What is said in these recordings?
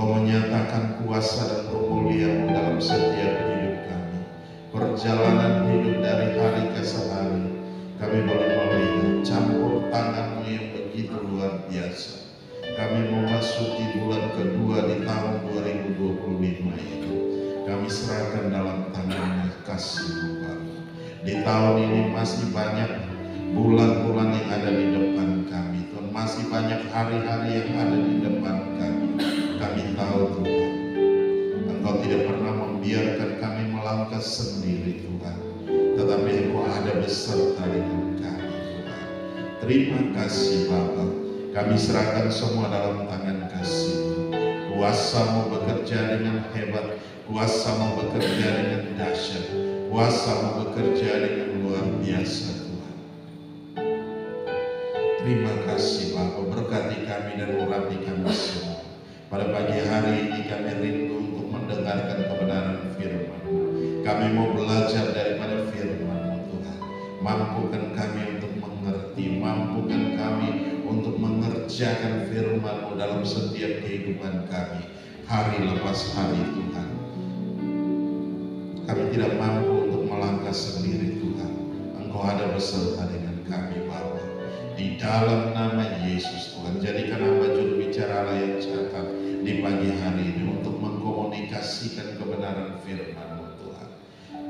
Engkau menyatakan kuasa dan kemuliaan dalam setiap hidup kami. Perjalanan hidup dari hari ke hari, kami boleh melihat campur tangan-Mu yang begitu luar biasa. Kami memasuki bulan kedua di tahun 2025 ini. Kami serahkan dalam tangan kasih-Mu, Bapa. Di tahun ini masih banyak bulan-bulan yang ada di depan kami, Tuhan. Masih banyak hari-hari yang ada di depan kami. Kami tahu, Tuhan, Engkau tidak pernah membiarkan kami melangkah sendiri, Tuhan. Tetapi Engkau ada beserta dengan kami, Tuhan. Terima kasih, Bapa. Kami serahkan semua dalam tangan kasih-Mu. Kuasa-Mu bekerja dengan hebat, kuasa-Mu bekerja dengan dahsyat, kuasa-Mu bekerja dengan luar biasa, Tuhan. Terima kasih, Bapa. Berkati kami dan urapi kami semua. Pada pagi hari ini kami rindu untuk mendengarkan kebenaran firman-Mu. Kami mau belajar daripada firman-Mu, Tuhan. Mampukan kami untuk mengerti, mampukan kami untuk mengerjakan firman-Mu dalam setiap kehidupan kami, hari lepas hari, Tuhan. Kami tidak mampu untuk melangkah sendiri, Tuhan. Engkau ada beserta dengan kami, Bapa. Di dalam nama Yesus, Tuhan, jadikan hamba juru bicara yang catat di pagi hari ini untuk mengkomunikasikan kebenaran firman-Mu, Tuhan.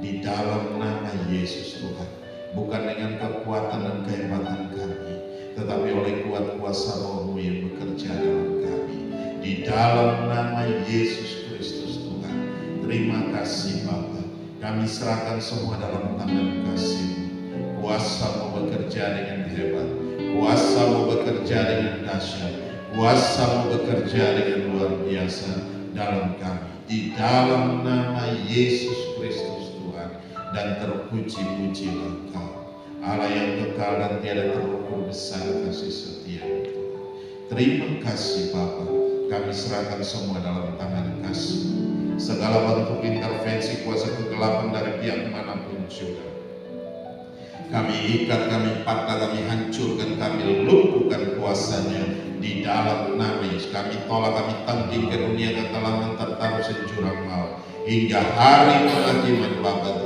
Di dalam nama Yesus, Tuhan, bukan dengan kekuatan dan kehebatan kami, tetapi oleh kuat kuasa Roh-Mu yang bekerja dalam kami. Di dalam nama Yesus Kristus, Tuhan. Terima kasih, Bapa. Kami serahkan semua dalam tangan kasih-Mu. Kuasa-Mu bekerja dengan hebat, kuasa-Mu bekerja dengan dahsyat, kuasa-Mu bekerja dengan luar biasa dalam kami. Di dalam nama Yesus Kristus, Tuhan. Dan terpuji-pujilah Engkau, Allah yang kekal dan tiada terukur besar kasih setia-Mu, Tuhan. Terima kasih, Bapa. Kami serahkan semua dalam tangan kasih-Mu. Segala bentuk intervensi kuasa kegelapan dari pihak manapun juga, kami ikat, kami patah, kami hancurkan, kami lumpuhkan kuasanya di dalam nama Yesus. Kami tolak, kami tangking ke dunia kekelaman tertaruh jurang maut hingga hari penghakiman Bapa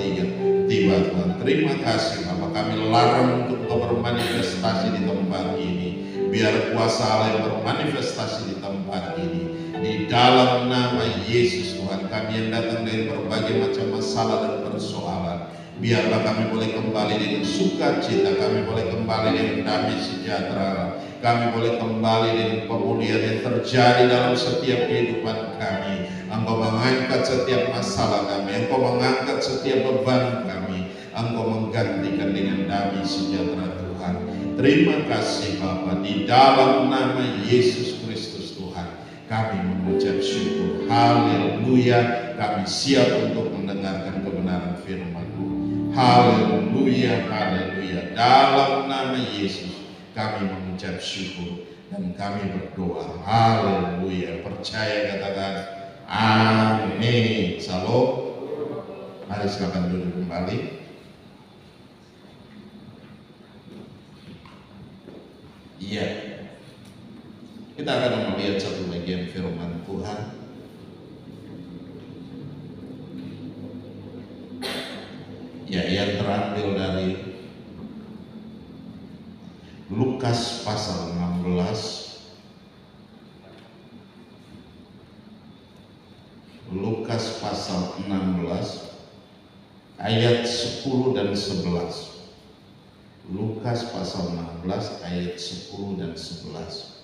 tiba, Tuhan. Terima kasih, Bapa. Kami larang untuk bermanifestasi di tempat ini. Biar kuasa Allah yang bermanifestasi di tempat ini. Di dalam nama Yesus, Tuhan, kami yang datang dari berbagai macam masalah dan persoalan, biarlah kami boleh kembali dengan sukacita, kami boleh kembali dengan damai sejahtera, kami boleh kembali dengan pemulihan yang terjadi dalam setiap kehidupan kami. Engkau mengangkat setiap masalah kami, Engkau mengangkat setiap beban kami, Engkau menggantikan dengan damai sejahtera, Tuhan. Terima kasih, Bapa. Di dalam nama Yesus Kristus, Tuhan, kami mengucap syukur. Haleluya. Kami siap untuk mendengarkan kebenaran firman-Mu. Haleluya, haleluya. Dalam nama Yesus kami mengucap syukur dan kami berdoa. Haleluya. Percaya, katakan amin. Salam. Mari silakan duduk kembali. Iya. Kita akan melihat satu bagian firman Tuhan. Ya, yang terambil dari Lukas pasal 16. Lukas pasal 16 ayat 10 dan 11. Lukas pasal 16 ayat 10 dan 11.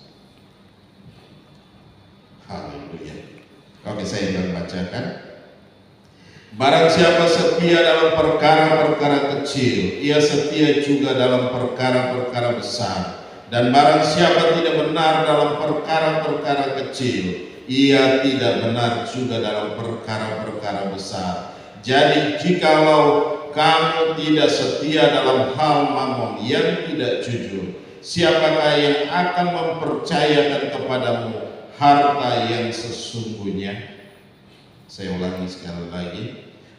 Haleluya. Oke, saya akan bacakan. Barang siapa setia dalam perkara-perkara kecil, ia setia juga dalam perkara-perkara besar. Dan barang siapa tidak benar dalam perkara-perkara kecil, ia tidak benar juga dalam perkara-perkara besar. Jadi jikalau kamu tidak setia dalam hal mamon yang tidak jujur, siapakah yang akan mempercayakan kepadamu harta yang sesungguhnya? Saya ulangi sekali lagi.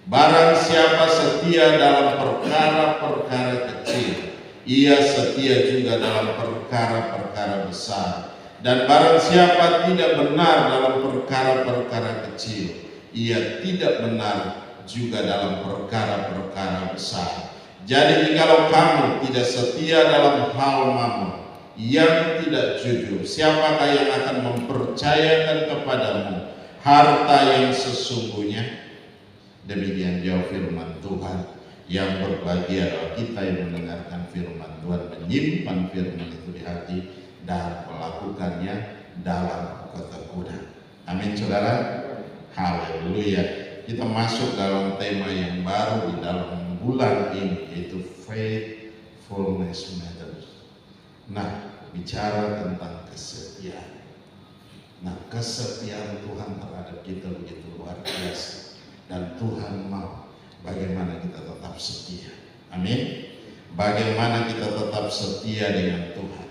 Barang siapa setia dalam perkara-perkara kecil, ia setia juga dalam perkara-perkara besar. Dan barang siapa tidak benar dalam perkara-perkara kecil, ia tidak benar juga dalam perkara-perkara besar. Jadi jikalau kamu tidak setia dalam hal mamon yang tidak jujur, siapakah yang akan mempercayakan kepadamu harta yang sesungguhnya? Demikian jawab firman Tuhan. Yang berbahagia adalah kita yang mendengarkan firman Tuhan, menyimpan firman itu di hati dan melakukannya dalam ketekunan. Amin saudara. Haleluya. Kita masuk dalam tema yang baru di dalam bulan ini, yaitu faithfulness matters. Nah, bicara tentang kesetiaan. Nah, kesetiaan Tuhan terhadap kita begitu luar biasa. Dan Tuhan mau bagaimana kita tetap setia. Amin. Bagaimana kita tetap setia dengan Tuhan.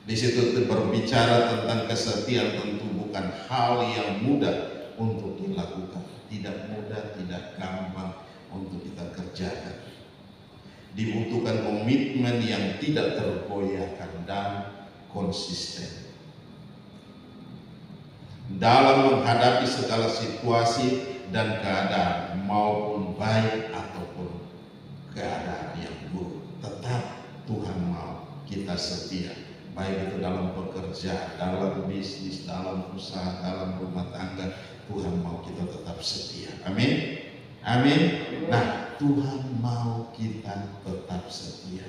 Di situ berbicara tentang kesetiaan, tentu bukan hal yang mudah untuk dilakukan. Tidak mudah, tidak gampang untuk kita kerjakan. Dibutuhkan komitmen yang tidak tergoyahkan dan konsisten dalam menghadapi segala situasi dan keadaan, maupun baik ataupun keadaan yang buruk. Tetap Tuhan mau kita setia, baik itu dalam pekerjaan, dalam bisnis, dalam usaha, dalam rumah tangga. Tuhan mau kita tetap setia. Amin. Amin. Nah, Tuhan mau kita tetap setia.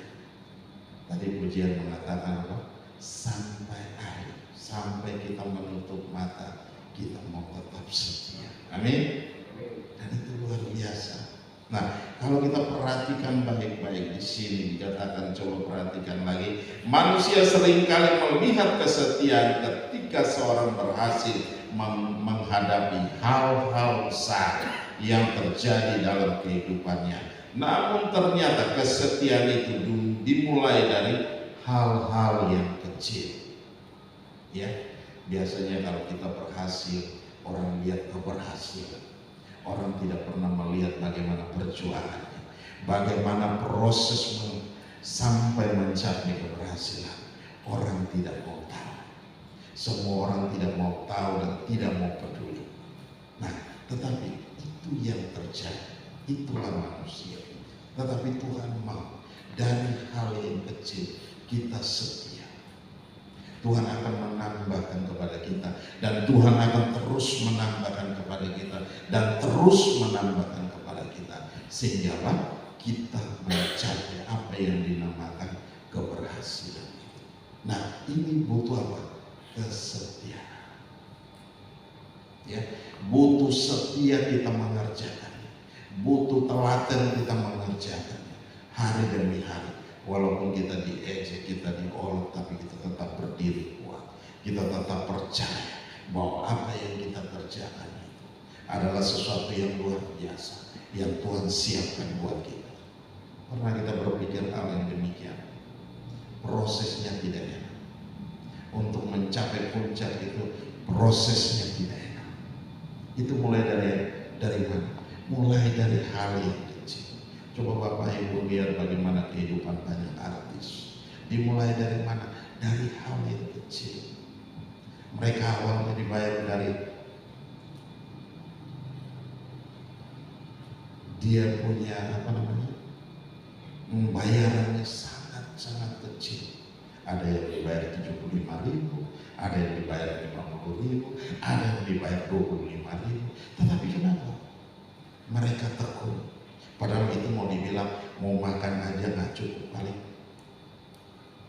Tadi pujian mengatakan apa? Sampai akhir, sampai kita menutup mata, kita mau tetap setia. Amin. Dan itu luar biasa. Nah, kalau kita perhatikan baik-baik di sini dikatakan, coba perhatikan lagi. Manusia seringkali melihat kesetiaan ketika seorang berhasil menghadapi hal-hal besar yang terjadi dalam kehidupannya. Namun ternyata kesetiaan itu dimulai dari hal-hal yang kecil. Ya, biasanya kalau kita berhasil, orang lihat keberhasilan. Orang tidak pernah melihat bagaimana perjuangannya, bagaimana proses sampai mencapai keberhasilan. Orang tidak mau tahu. Semua orang tidak mau tahu dan tidak mau peduli. Nah, tetapi itu yang terjadi. Itulah manusia. Tetapi Tuhan mau dari hal yang kecil kita setia. Tuhan akan menambahkan kepada kita, dan Tuhan akan terus menambahkan kepada kita, dan terus menambahkan kepada kita, sehingga kita mencapai apa yang dinamakan keberhasilan. Nah, ini butuh apa? Kesetiaan. Ya, butuh setia kita mengerjakannya, butuh telaten kita mengerjakannya hari demi hari. Walaupun kita diejek, kita diolok, tapi kita tetap berdiri kuat. Kita tetap percaya bahwa apa yang kita kerjakan itu adalah sesuatu yang luar biasa, yang Tuhan siapkan buat kita. Pernah kita berpikir hal yang demikian? Prosesnya tidak enak. Untuk mencapai puncak itu prosesnya tidak enak. Itu mulai dari mana? Mulai dari hal yang kecil. Coba Bapak Ibu lihat bagaimana kehidupan banyak artis. Dimulai dari mana? Dari hal yang kecil. Mereka awalnya dibayar dari dia punya bayarannya sangat kecil. Ada yang dibayar 75.000, ada yang dibayar 50.000, ada yang dibayar 25.000. Tetapi kenapa mereka tekun? Padahal itu mau dibilang mau makan aja nggak cukup, paling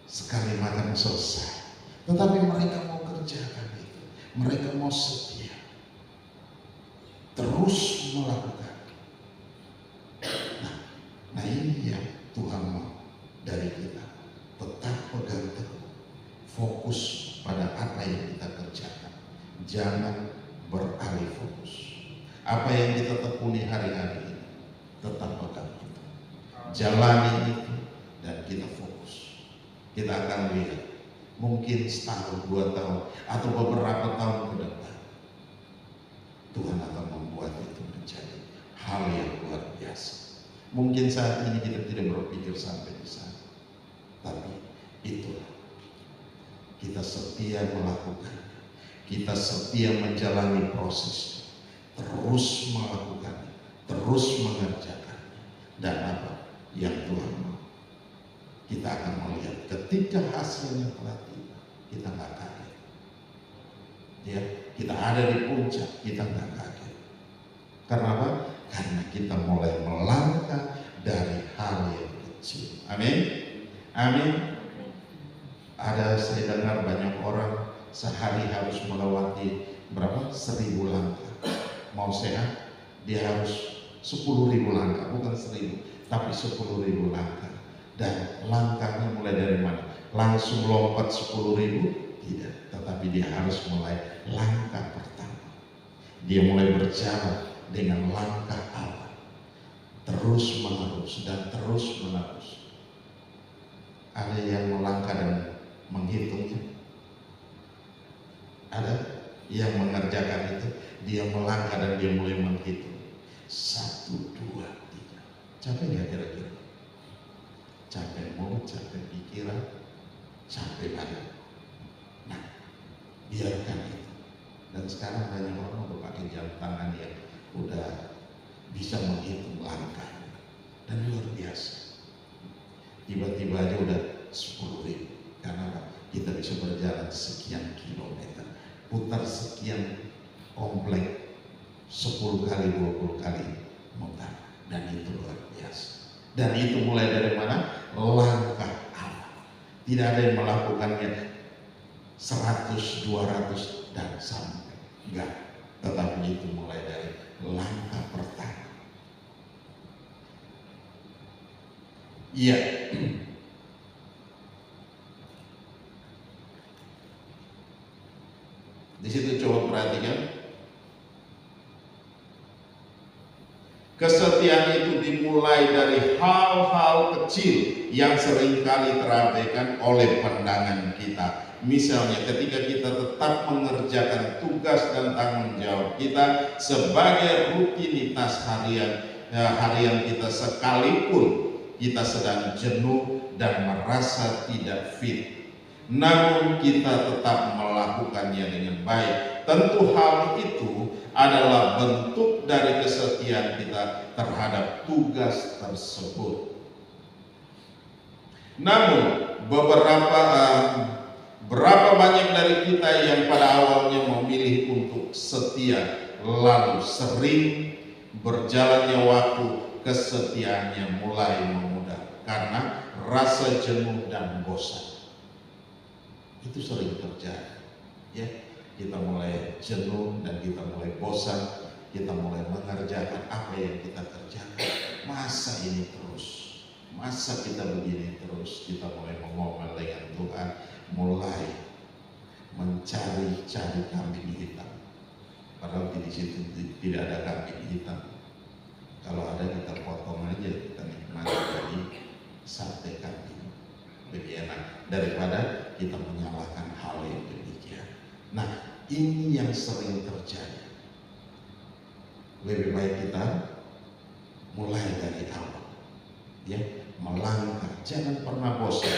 sekali makan selesai. Tetapi mereka mau kerjakan itu, mereka mau setia, terus melakukan. Nah ini yang Tuhan mau dari kita, tetap pegang teguh, fokus pada apa yang kita kerjakan, jangan beralih fokus. Apa yang kita tekuni hari-hari ini, tetap pegang itu, jalani itu, dan kita fokus. Kita akan lihat mungkin setahun, 2 tahun, atau beberapa tahun ke depan, Tuhan akan membuat itu menjadi hal yang luar biasa. Mungkin saat ini kita tidak berpikir sampai di sana, tapi itulah kita setia melakukan, kita setia menjalani proses, terus melakukan, terus mengerjakan, dan apa yang Tuhan mau. Kita akan melihat ketika hasilnya telah tiba, kita nggak kaget. Ya, kita ada di puncak, kita nggak kaget. Karena apa? Karena kita mulai melangkah dari hal yang kecil. Amin. Amin. Saya dengar banyak orang sehari harus melewati berapa? 1000 langkah. Mau sehat, dia harus 10.000 langkah, bukan 1000, tapi 10.000 langkah. Dan langkahnya mulai dari mana? Langsung lompat 10.000? Tidak, tetapi dia harus mulai langkah pertama. Dia mulai berjalan dengan langkah Allah, terus menerus dan terus menerus. Ada yang melangkah dan menghitungnya. Ada yang mengerjakan itu, dia melangkah dan dia mulai menghitung. 1, 2, 3. Capek nggak kira-kira? Capek mulut, capek pikiran, capek badan. Nah, biarkan itu. Dan sekarang banyak orang udah pakai jam tangan yang udah bisa menghitung langkah, dan luar biasa. Tiba-tiba aja udah 10.000. Karena kita bisa berjalan sekian kilometer, putar sekian komplek, 10 kali, 20 kali mutar, dan itu luar biasa. Dan itu mulai dari mana? Langkah Allah. Tidak ada yang melakukannya 100, 200 dan sampai, enggak. Tetapi itu mulai dari langkah pertama. Iya. Di situ coba perhatikan. Kesetiaan itu dimulai dari hal-hal kecil yang seringkali terabaikan oleh pandangan kita. Misalnya ketika kita tetap mengerjakan tugas dan tanggung jawab kita sebagai rutinitas harian kita, sekalipun kita sedang jenuh dan merasa tidak fit, namun kita tetap melakukannya dengan baik. Tentu hal itu adalah bentuk dari kesetiaan kita terhadap tugas tersebut. Namun berapa banyak dari kita yang pada awalnya memilih untuk setia, lalu sering berjalannya waktu kesetiaannya mulai memudar karena rasa jenuh dan bosan. Itu sering terjadi, ya. Kita mulai jenuh dan kita mulai bosan, kita mulai mengerjakan apa yang kita kerjakan. Masa ini terus, masa kita begini terus. Kita mulai mengomel dengan Tuhan, mulai mencari-cari kambing hitam. Padahal di situ tidak ada kambing hitam. Kalau ada kita potong aja, kita nikmati dari sate kambing. Lebih enak daripada kita menyalahkan hal yang demikian. Nah, ini yang sering terjadi. Lebih baik kita mulai dari awal, ya, melangkah. Jangan pernah bosan.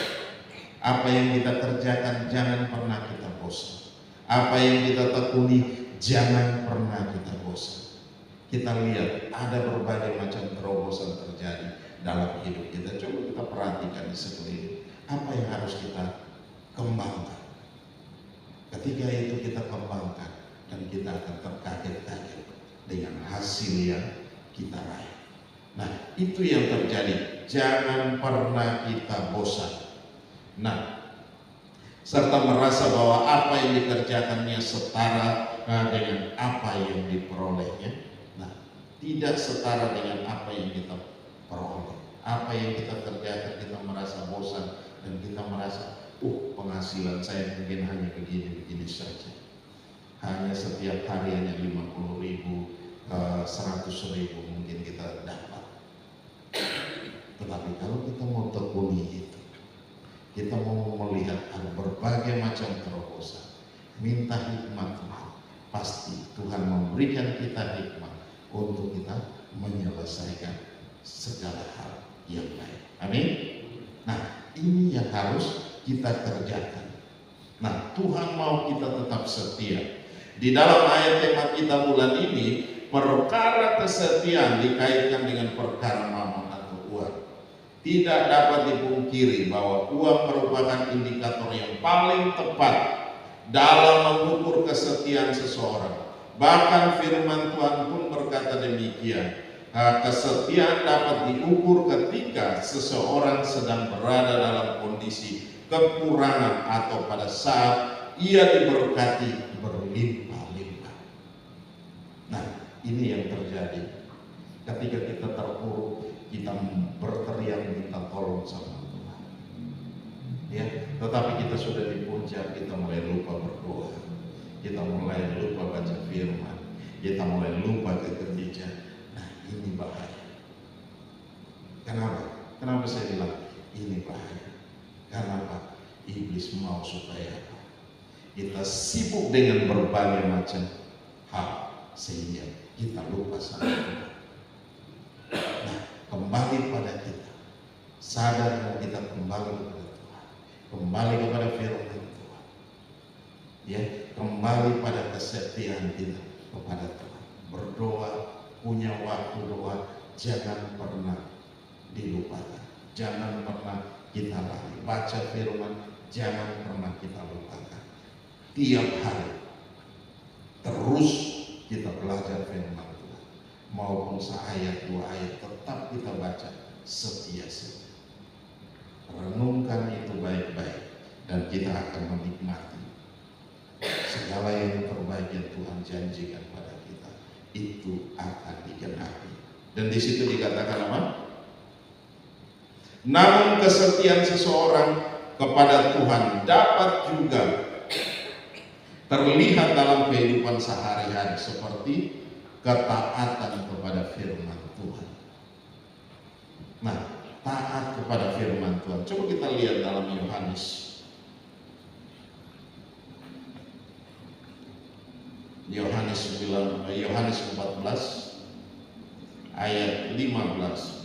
Apa yang kita kerjakan jangan pernah kita bosan. Apa yang kita tekuni jangan pernah kita bosan. Kita lihat ada berbagai macam terobosan terjadi dalam hidup kita. Coba kita perhatikan di sekeliling. Apa yang harus kita kembangkan? Ketika itu kita kembangkan, dan kita akan terkaget-kaget dengan hasil yang kita raih. Nah, itu yang terjadi. Jangan pernah kita bosan. Nah, serta merasa bahwa apa yang dikerjakannya setara dengan apa yang diperolehnya. Nah, tidak setara dengan apa yang kita peroleh. Apa yang kita kerjakan kita merasa bosan dan kita merasa penghasilan saya mungkin hanya begini saja. Hanya setiap hari hanya 50.000, 100.000 mungkin kita dapat. Tetapi kalau kita mau tekuni itu, kita mau melihat ada berbagai macam terobosan, minta hikmat Tuhan, pasti Tuhan memberikan kita hikmat untuk kita menyelesaikan segala hal yang baik. Amin. Nah, ini yang harus kita kerjakan. Nah, Tuhan mau kita tetap setia. Di dalam ayat tema kita bulan ini, perkara kesetiaan dikaitkan dengan perkara mamon atau uang. Tidak dapat dipungkiri bahwa uang merupakan indikator yang paling tepat dalam mengukur kesetiaan seseorang. Bahkan firman Tuhan pun berkata demikian. Kesetiaan dapat diukur ketika seseorang sedang berada dalam kondisi kekurangan atau pada saat ia diberkati berlimpah-limpah. Nah, ini yang terjadi ketika kita terpuruk, kita berteriak minta tolong sama Tuhan. Ya, tetapi kita sudah di puncak, kita mulai lupa berdoa, kita mulai lupa baca firman, kita mulai lupa ke gereja. Nah, ini bahaya. Kenapa saya bilang ini bahaya? Karena apa? Iblis mau supaya apa? Kita sibuk dengan berbagai macam hal sehingga kita lupa sama Tuhan. Nah, kembali pada kita, sadar bahwa kita kembali kepada Tuhan, kembali kepada firman Tuhan, ya, kembali pada kesetiaan kita kepada Tuhan. Berdoa, punya waktu doa, jangan pernah dilupakan, jangan pernah kita lari. Baca firman, jangan pernah kita lupakan. Tiap hari terus kita belajar firman Tuhan, maupun seayat dua ayat tetap kita baca setia-setia. Renungkan itu baik-baik dan kita akan menikmati segala yang terbaik yang Tuhan janjikan pada kita itu akan digenapi. Dan di situ dikatakan apa? Namun kesetiaan seseorang kepada Tuhan dapat juga terlihat dalam kehidupan sehari-hari seperti ketaatan kepada firman Tuhan. Nah, taat kepada firman Tuhan. Coba kita lihat dalam Yohanes 14 ayat 15.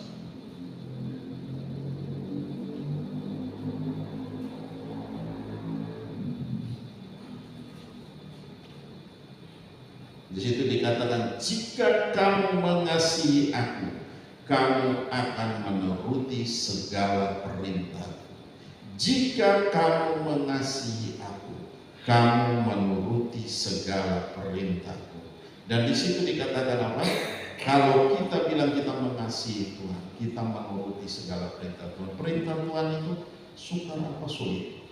Di situ dikatakan, jika kamu mengasihi aku, kamu akan menuruti segala perintah. Jika kamu mengasihi aku, kamu menuruti segala perintahku. Dan di situ dikatakan apa? Kalau kita bilang kita mengasihi Tuhan, kita menuruti segala perintah Tuhan. Perintah Tuhan itu sukar apa sulit?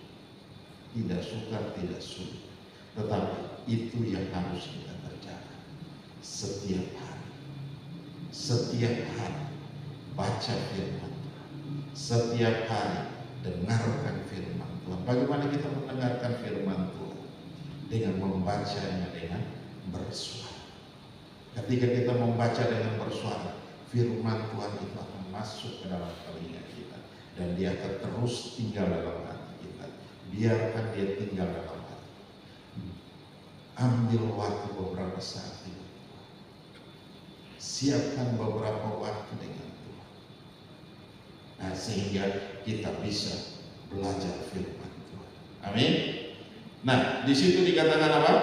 Tidak sukar, tidak sulit. Tetapi itu yang harus kita kerjakan setiap hari. Setiap hari baca firman Tuhan. Setiap hari dengarkan firman Tuhan. Bagaimana kita mendengarkan firman Tuhan? Dengan membacanya dengan bersuara. Ketika kita membaca dengan bersuara, firman Tuhan itu akan masuk ke dalam telinga kita dan dia akan terus tinggal dalam hati kita. Biarkan dia tinggal dalam hati. Ambil waktu beberapa saat itu. Siapkan beberapa waktu dengan Tuhan. Nah, sehingga kita bisa belajar firman Tuhan. Amin. Nah, di situ dikatakan apa?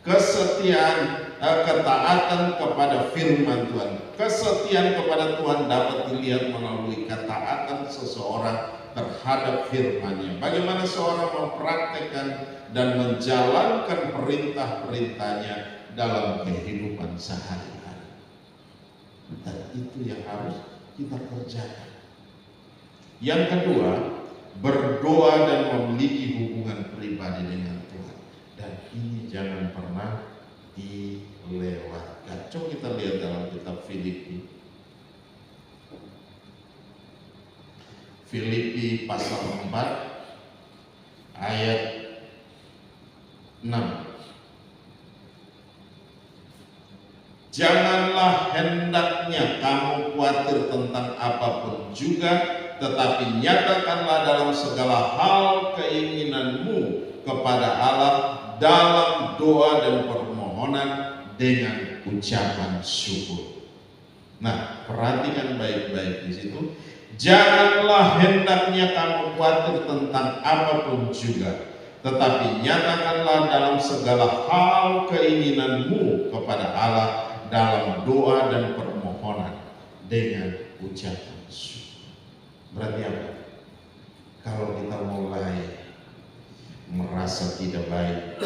Kesetiaan, ketaatan kepada firman Tuhan. Kesetiaan kepada Tuhan dapat dilihat melalui ketaatan seseorang terhadap firman-Nya. Bagaimana seorang mempraktekkan dan menjalankan perintah-perintahnya dalam kehidupan sehari-hari. Dan itu yang harus kita kerjakan. Yang kedua, berdoa dan memiliki hubungan pribadi dengan Tuhan. Dan ini jangan pernah dilewatkan. Coba kita lihat dalam kitab Filipi. Filipi pasal 4 ayat 6. Janganlah hendaknya kamu khawatir tentang apapun juga, tetapi nyatakanlah dalam segala hal keinginanmu kepada Allah dalam doa dan permohonan dengan ucapan syukur. Nah, perhatikan baik-baik di situ. Janganlah hendaknya kamu khawatir tentang apapun juga, tetapi nyatakanlah dalam segala hal keinginanmu kepada Allah dalam doa dan permohonan dengan ucapan syukur. Berarti apa? Kalau kita mulai merasa tidak baik,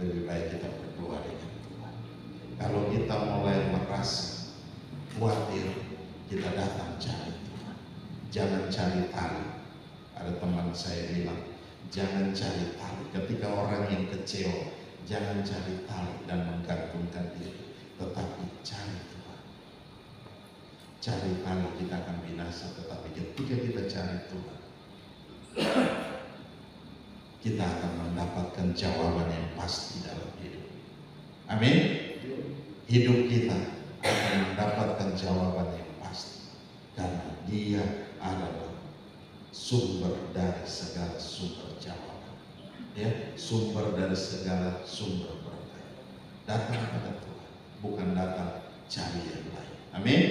lebih baik kita berdoa dengan Tuhan. Kalau kita mulai merasa khawatir, kita datang cari Tuhan. Jangan cari tali. Ada teman saya bilang, jangan cari tali. Ketika orang yang kecewa, jangan cari tali dan menggantungkan diri, tetapi cari Tuhan. Cari tali kita akan binasa, tetapi ketika kita cari Tuhan, kita akan mendapatkan jawaban yang pasti dalam hidup. Amin. Hidup kita akan mendapatkan jawaban yang pasti karena Dia adalah sumber dari segala sumber jawaban. Ya, sumber dari segala sumber berkat. Datang pada Tuhan, bukan datang cari yang lain. Amin.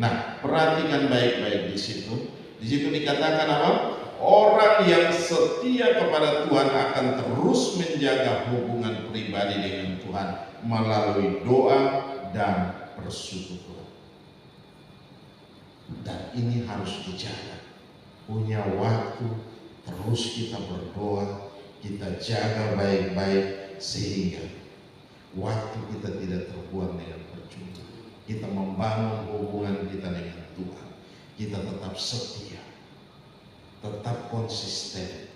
Nah, perhatikan baik-baik di situ. Di situ dikatakan apa? Orang yang setia kepada Tuhan akan terus menjaga hubungan pribadi dengan Tuhan melalui doa dan persekutuan. Dan ini harus dijaga. Punya waktu terus kita berdoa, kita jaga baik-baik sehingga waktu kita tidak terbuang dengan percuma. Kita membangun hubungan kita dengan Tuhan. Kita tetap setia, tetap konsisten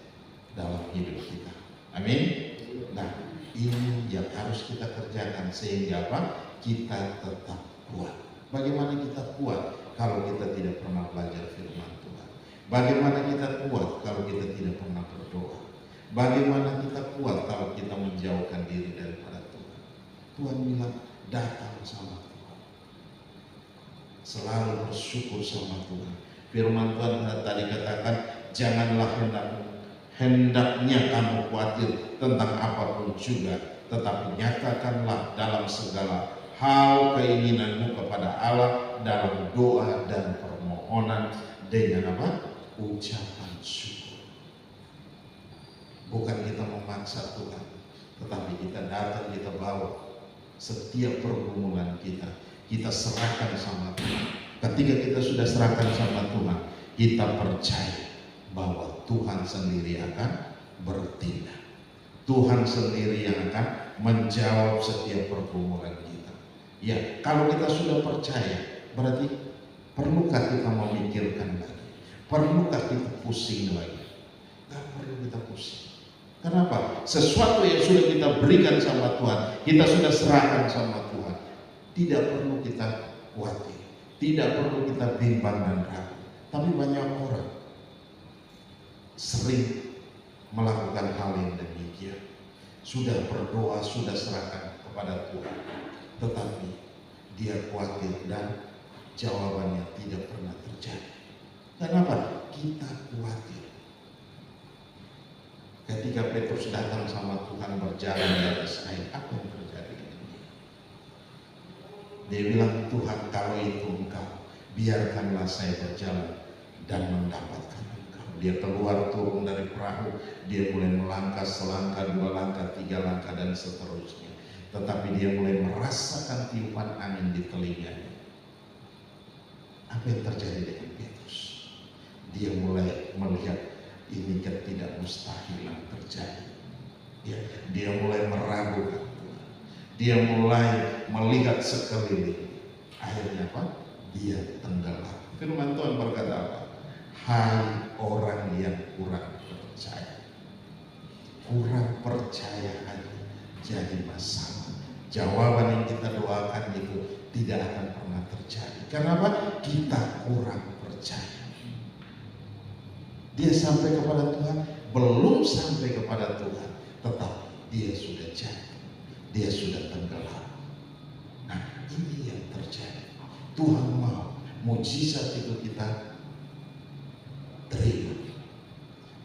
dalam hidup kita. Amin. Nah, ini yang harus kita kerjakan sehingga apa? Kita tetap kuat. Bagaimana kita kuat kalau kita tidak pernah belajar firman Tuhan? Bagaimana kita kuat kalau kita tidak pernah berdoa? Bagaimana kita kuat kalau kita menjauhkan diri daripada Tuhan? Tuhan bilang, datang sama Tuhan. Selalu bersyukur sama Tuhan. Firman Tuhan tadi katakan, janganlah hendaknya kamu khawatir tentang apapun juga, tetapi nyatakanlah dalam segala hal keinginanmu kepada Allah dalam doa dan permohonan dengan apa? Ucapan syukur. Bukan kita memaksa Tuhan, tetapi kita datang, kita bawa setiap pergumulan kita serahkan sama Tuhan. Ketika kita sudah serahkan sama Tuhan, kita percaya bahwa Tuhan sendiri akan bertindak. Tuhan sendiri yang akan menjawab setiap pergumulan kita. Ya, kalau kita sudah percaya, berarti perlukah kita memikirkan lagi? Perlukah kita pusing lagi? Gak perlu kita pusing. Kenapa? Sesuatu yang sudah kita berikan sama Tuhan, kita sudah serahkan sama Tuhan. Tidak perlu kita khawatir, tidak perlu kita bimbang dan ragu. Tapi banyak orang sering melakukan hal yang demikian. Sudah berdoa, sudah serahkan kepada Tuhan, tetapi dia khawatir dan jawabannya tidak pernah terjadi. Kenapa? Kita khawatir. Ketika Petrus datang sama Tuhan berjalan di atas air, apa yang terjadi dengan dia? Dia bilang, Tuhan, kalau itu Engkau, biarkanlah saya berjalan dan mendapatkan Engkau. Dia keluar, turun dari perahu, dia mulai melangkah selangkah, 2 langkah, 3 langkah dan seterusnya. Tetapi dia mulai merasakan tiupan angin di telinganya. Apa yang terjadi dengan Petrus? Dia mulai melihat ini tidak mustahil yang terjadi. Ya, dia mulai meragukan Tuhan. Dia mulai melihat sekeliling. Akhirnya apa? Dia tenggelam. Firman Tuhan berkata apa? Hai orang yang kurang percaya. Kurang percaya aja jadi masalah. Jawaban yang kita doakan itu tidak akan pernah terjadi. Kenapa? Kita kurang percaya. Dia sampai kepada Tuhan, belum sampai kepada Tuhan, tetapi dia sudah jatuh, dia sudah tenggelam. Nah, ini yang terjadi. Tuhan mau mujizat itu kita terima.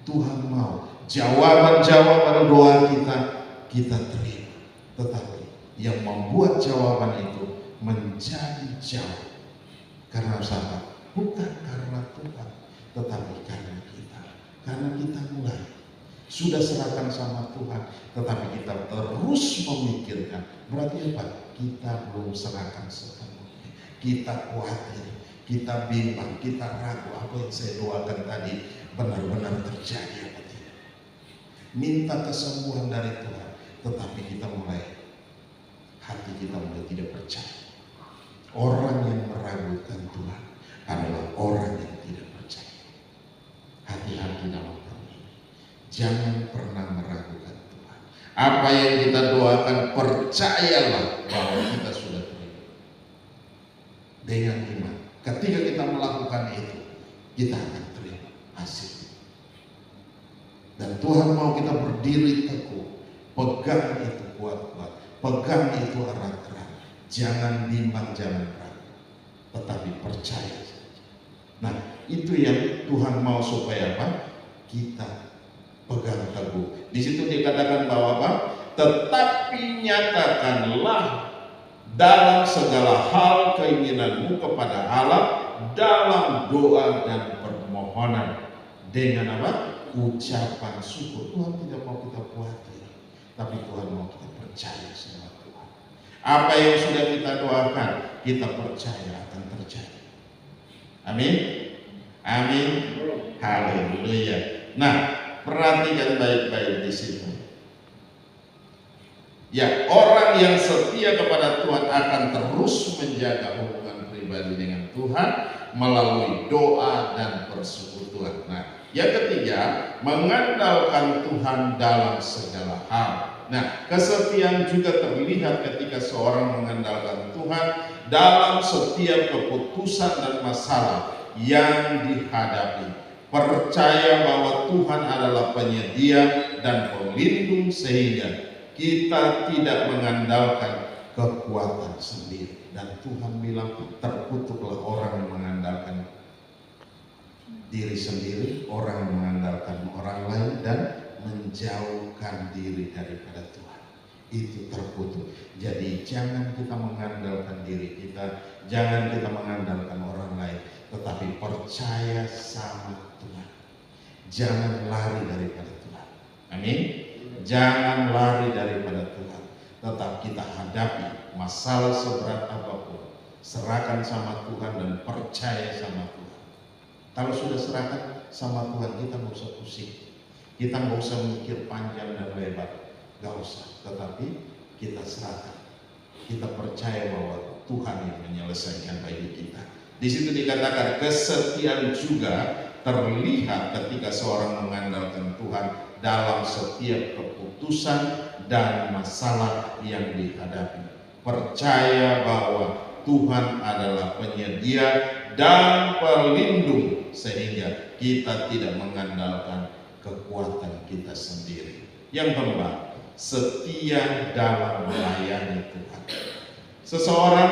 Tuhan mau jawaban-jawaban doa kita terima. Tetapi yang membuat jawaban itu menjadi jauh. Karena apa? Bukan karena Tuhan, tetapi karena kita. Karena kita mulai sudah serahkan sama Tuhan, tetapi kita terus memikirkan, berarti apa? Kita belum serahkan sepenuhnya. Kita khawatir, kita bimbang, kita ragu apa yang saya doakan tadi benar-benar terjadi apa tidak. Minta kesembuhan dari Tuhan, tetapi kita hati kita mulai tidak percaya. Orang yang meragukan Tuhan adalah orang yang tidak percaya. Hati-hati dalam hal ini. Jangan pernah meragukan Tuhan. Apa yang kita doakan, percayalah bahwa kita sudah terima. Dengan iman. Ketika kita melakukan itu, kita akan terima hasil. Dan Tuhan mau kita berdiri teguh. Pegang itu kuat-kuat. Pegang itu erat-erat. Jangan bimbang, jangan ragu. Tetapi percaya saja. Nah, itu yang Tuhan mau supaya apa? Kita pegang teguh. Di situ dikatakan bahwa apa? Tetapi nyatakanlah dalam segala hal keinginanmu kepada Allah dalam doa dan permohonan dengan apa? Ucapan syukur. Tuhan tidak mau kita khawatir, tapi Tuhan mau kita percaya sama Tuhan. Apa yang sudah kita doakan, kita percaya akan terjadi. Amin. Amin. Haleluya. Nah, perhatikan baik-baik di situ. Ya, orang yang setia kepada Tuhan akan terus menjaga hubungan pribadi dengan Tuhan melalui doa dan persekutuan. Nah, yang ketiga, mengandalkan Tuhan dalam segala hal. Nah, kesetiaan juga terlihat ketika seorang mengandalkan Tuhan dalam setiap keputusan dan masalah yang dihadapi. Percaya bahwa Tuhan adalah penyedia dan pelindung sehingga kita tidak mengandalkan kekuatan sendiri. Dan Tuhan bilang terkutuklah orang yang mengandalkan diri sendiri, orang yang mengandalkan orang lain dan menjauhkan diri daripada Tuhan. Itu terkutuk. Jadi jangan kita mengandalkan diri kita, jangan kita mengandalkan orang lain, tetapi percaya sama Tuhan. Jangan lari daripada Tuhan. Amin. Jangan lari daripada Tuhan. Tetap kita hadapi masalah seberat apapun, serahkan sama Tuhan dan percaya sama Tuhan. Kalau sudah serahkan sama Tuhan, kita nggak usah pusing, kita nggak usah mikir panjang dan lebar, nggak usah. Tetapi kita serahkan, kita percaya bahwa Tuhan yang menyelesaikan bagi kita. Di situ dikatakan kesetiaan juga terlihat ketika seorang mengandalkan Tuhan dalam setiap keputusan dan masalah yang dihadapi. Percaya bahwa Tuhan adalah penyedia dan pelindung sehingga kita tidak mengandalkan kekuatan kita sendiri. Yang keempat, setia dalam melayani Tuhan. Seseorang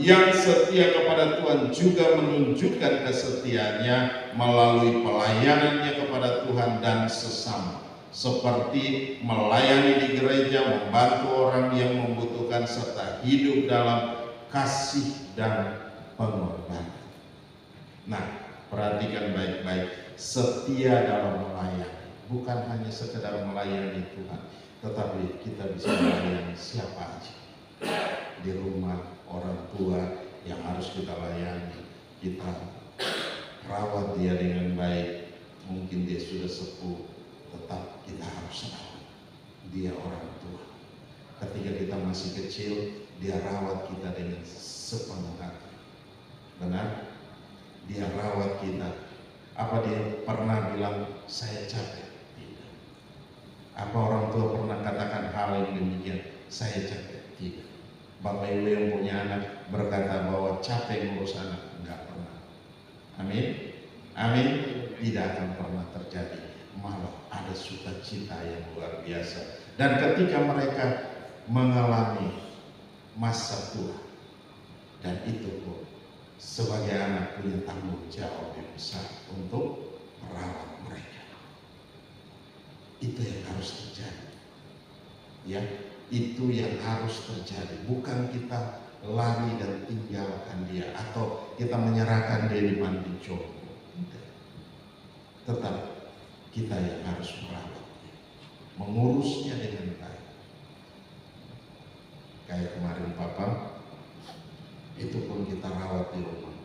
yang setia kepada Tuhan juga menunjukkan kesetiaannya melalui pelayanannya kepada Tuhan dan sesama, seperti melayani di gereja, membantu orang yang membutuhkan, serta hidup dalam kasih dan pengorbanan. Nah, perhatikan baik-baik, setia dalam melayani, bukan hanya sekedar melayani Tuhan, tetapi kita bisa melayani siapa aja. Di rumah, orang tua yang harus kita layani, kita rawat dia dengan baik. Mungkin dia sudah sepuh, tetap kita harus rawat dia, orang tua. Ketika kita masih kecil, dia rawat kita dengan sepenuh hati. Benar? Dia rawat kita. Apa dia pernah bilang saya capek? Tidak. Apa orang tua pernah katakan hal yang demikian? Saya capek? Tidak. Bapak Ibu yang punya anak berkata bahwa capek ngurus anak? Enggak pernah. Amin. Amin. Tidak akan pernah terjadi. Malah ada sukacita yang luar biasa. Dan ketika mereka mengalami masa tua, dan itu pun sebagai anak punya tanggung jawab yang besar untuk merawat mereka. Itu yang harus terjadi. Ya, itu yang harus terjadi. Bukan kita lari dan tinggalkan dia, atau kita menyerahkan dia di panti jompo. Tetap kita yang harus merawat dia. mengurusnya dengan baik. Kayak kemarin Papa, itu pun kita rawat di rumah.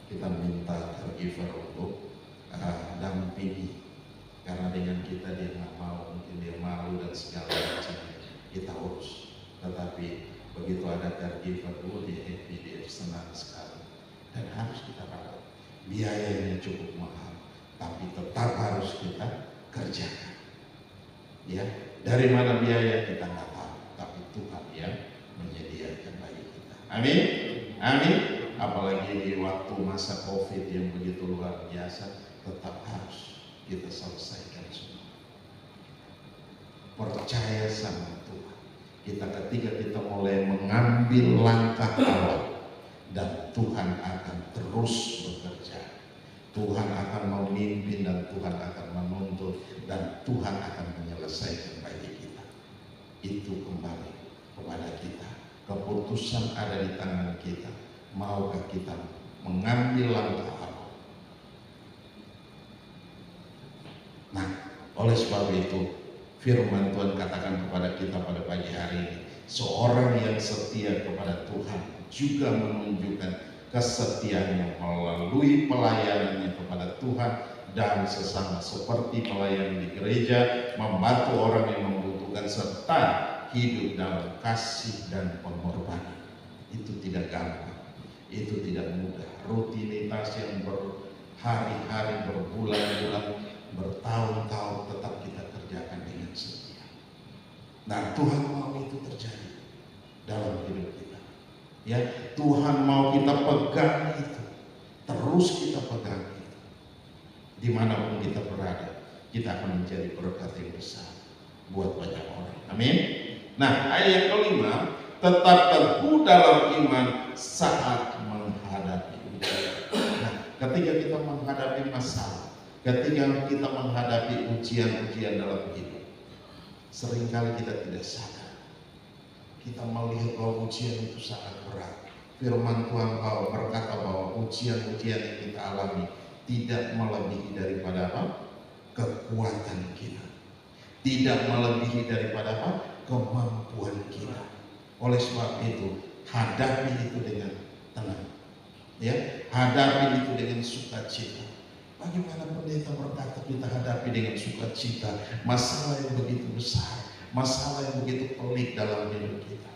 Kita minta caregiver untuk dampingi, karena dengan kita dia nggak mau, mungkin dia malu dan segala macamnya, kita urus. Tetapi begitu ada caregiver, dia happy, dia senang sekali, dan harus kita rawat. Biayanya cukup mahal, tapi tetap harus kita kerjakan. Ya, dari mana biaya kita nggak tahu, tapi Tuhan yang menyediakan bagi kita. Amin, amin. Apalagi di waktu masa COVID yang begitu luar biasa, tetap harus kita selesaikan semua. Percaya sama Tuhan. Ketika kita mulai mengambil langkah awal, dan Tuhan akan terus bekerja. Tuhan akan memimpin dan Tuhan akan menuntun dan Tuhan akan menyelesaikan bagi kita. Itu kembali kepada kita. Keputusan ada di tangan kita. Maukah kita mengambil langkah awal? Nah, oleh sebab itu firman Tuhan katakan kepada kita pada pagi hari ini, seorang yang setia kepada Tuhan juga menunjukkan kesetiaannya melalui pelayanannya kepada Tuhan dan sesama, seperti pelayan di gereja, membantu orang yang membutuhkan serta hidup dalam kasih dan pengorbanan. Itu tidak gampang, itu tidak mudah. Rutinitas yang berhari-hari, berbulan-bulan, bertahun-tahun tetap kita kerjakan dengan setia. Nah, Tuhan mau itu terjadi dalam hidup kita. Ya, Tuhan mau kita pegang itu, terus kita pegang itu. Dimanapun kita berada, kita akan menjadi berkat yang besar buat banyak orang. Amin. Nah, ayat yang kelima, tetap teguh dalam iman saat menghadapi ujian. Nah, ketika kita menghadapi masalah, ketika kita menghadapi ujian-ujian dalam hidup, seringkali kita tidak sadar. Kita melihat bahwa ujian itu sangat berat. Firman Tuhan berkata bahwa ujian-ujian yang kita alami tidak melebihi daripada apa? Kekuatan kita. Tidak melebihi daripada apa? Kemampuan kita. Oleh sebab itu, hadapi itu dengan tenang. Ya, hadapi itu dengan sukacita. Bagaimana pendeta berkata kita hadapi dengan sukacita masalah yang begitu besar, masalah yang begitu pelik dalam hidup kita.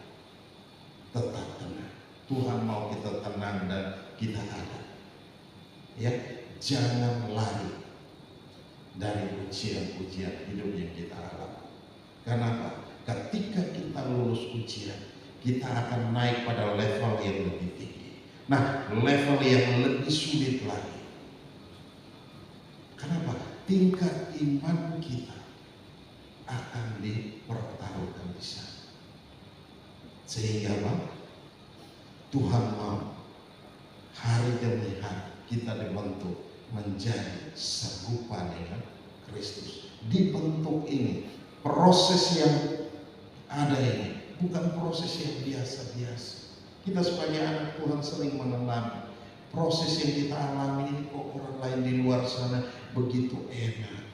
Tetap tenang. Tuhan mau kita tenang dan kita ada. Ya, jangan lari dari ujian-ujian hidup yang kita alami. Kenapa? Ketika kita lulus ujian, kita akan naik pada level yang lebih tinggi. Nah, level yang lebih sulit lagi. Kenapa? Tingkat iman kita akan dipertaruhkan di sana. Sehingga apa? Tuhan mau hari demi hari kita dibentuk menjadi serupa dengan Kristus. Dibentuk ini, proses yang ada ini bukan proses yang biasa-biasa. Kita sebagai anak Tuhan sering mengalami proses yang kita alami ini. Kok orang lain di luar sana begitu enak,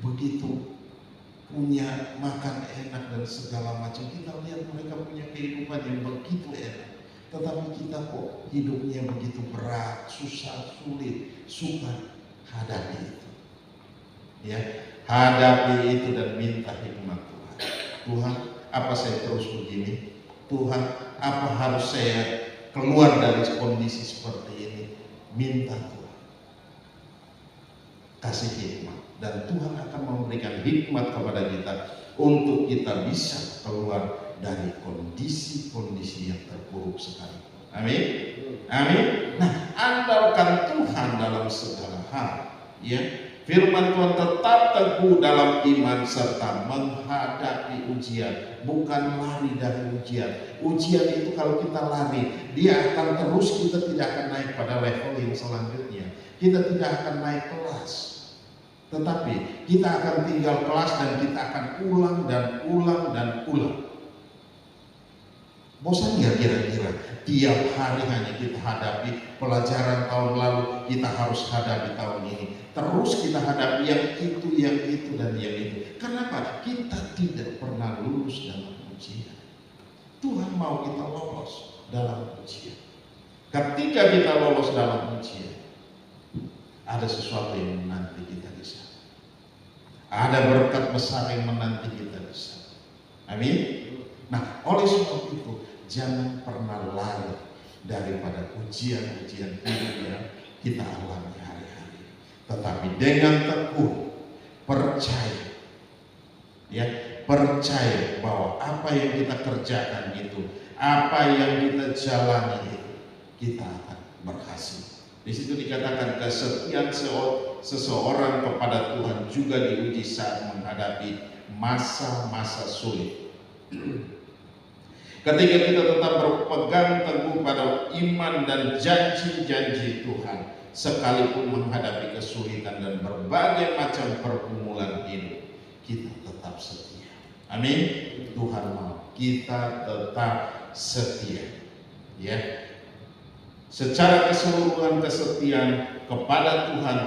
begitu punya makan enak dan segala macam. Kita lihat mereka punya kehidupan yang begitu enak, tetapi kita kok hidupnya begitu berat, susah, sulit. Suka hadapi itu. Ya, hadapi itu dan minta hikmat Tuhan. Tuhan, apa saya terus begini? Tuhan, apa harus saya keluar dari kondisi seperti ini? Minta Tuhan kasih hikmat, dan Tuhan akan memberikan hikmat kepada kita untuk kita bisa keluar dari kondisi-kondisi yang terpuruk sekarang. Amin. Amin. Nah, andalkan Tuhan dalam segala hal. Ya, firman Tuhan tetap teguh dalam iman serta menghadapi ujian, bukan lari dari ujian. Ujian itu kalau kita lari, dia akan terus, kita tidak akan naik pada level yang selanjutnya. Kita tidak akan naik kelas, tetapi kita akan tinggal kelas dan kita akan ulang dan ulang dan ulang. Bosan ya kira-kira? Tiap hari hanya kita hadapi pelajaran tahun lalu, kita harus hadapi tahun ini. Terus kita hadapi yang itu, dan yang itu. Kenapa? Kita tidak pernah lulus dalam ujian. Tuhan mau kita lolos dalam ujian. Ketika kita lolos dalam ujian, ada sesuatu yang menanti kita di sana. Ada berkat besar yang menanti kita di sana. Amin. Nah, oleh sebab itu, jangan pernah lari daripada ujian-ujian hidup yang kita alami hari-hari. Tetapi dengan teguh percaya, ya, percaya bahwa apa yang kita kerjakan itu, apa yang kita jalani itu, kita akan berhasil. Di situ dikatakan kesetiaan seseorang kepada Tuhan juga diuji saat menghadapi masa-masa sulit. Ketika kita tetap berpegang teguh pada iman dan janji-janji Tuhan, sekalipun menghadapi kesulitan dan berbagai macam pergumulan hidup, kita tetap setia. Amin. Tuhan mau kita tetap setia. Ya. Secara keseluruhan kesetiaan kepada Tuhan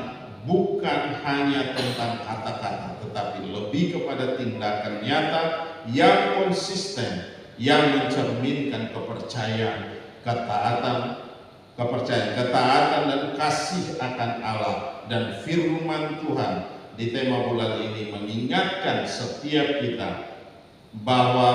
bukan hanya tentang kata-kata, tetapi lebih kepada tindakan nyata yang konsisten, yang mencerminkan kepercayaan, ketaatan dan kasih akan Allah dan firman Tuhan. Di tema bulan ini mengingatkan setiap kita bahwa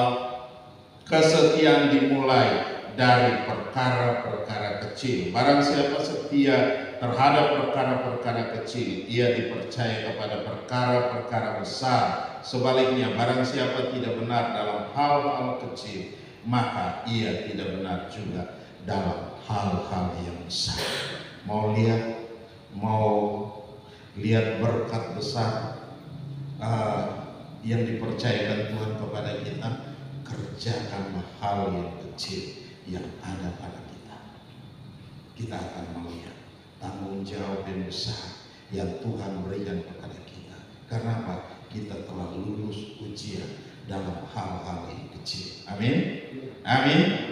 kesetiaan dimulai dari perkara-perkara kecil. Barang siapa setia terhadap perkara-perkara kecil, ia dipercaya kepada perkara-perkara besar. Sebaliknya, barang siapa tidak benar dalam hal-hal kecil, maka ia tidak benar juga dalam hal-hal yang besar. Mau lihat berkat besar yang dipercayakan Tuhan kepada kita, kerjakanlah hal yang kecil yang ada pada kita. Kita akan melihat tanggung jawab yang besar yang Tuhan berikan kepada kita. Karena apa? Kita telah lulus ujian dalam hal-hal yang kecil. Amin. Amin.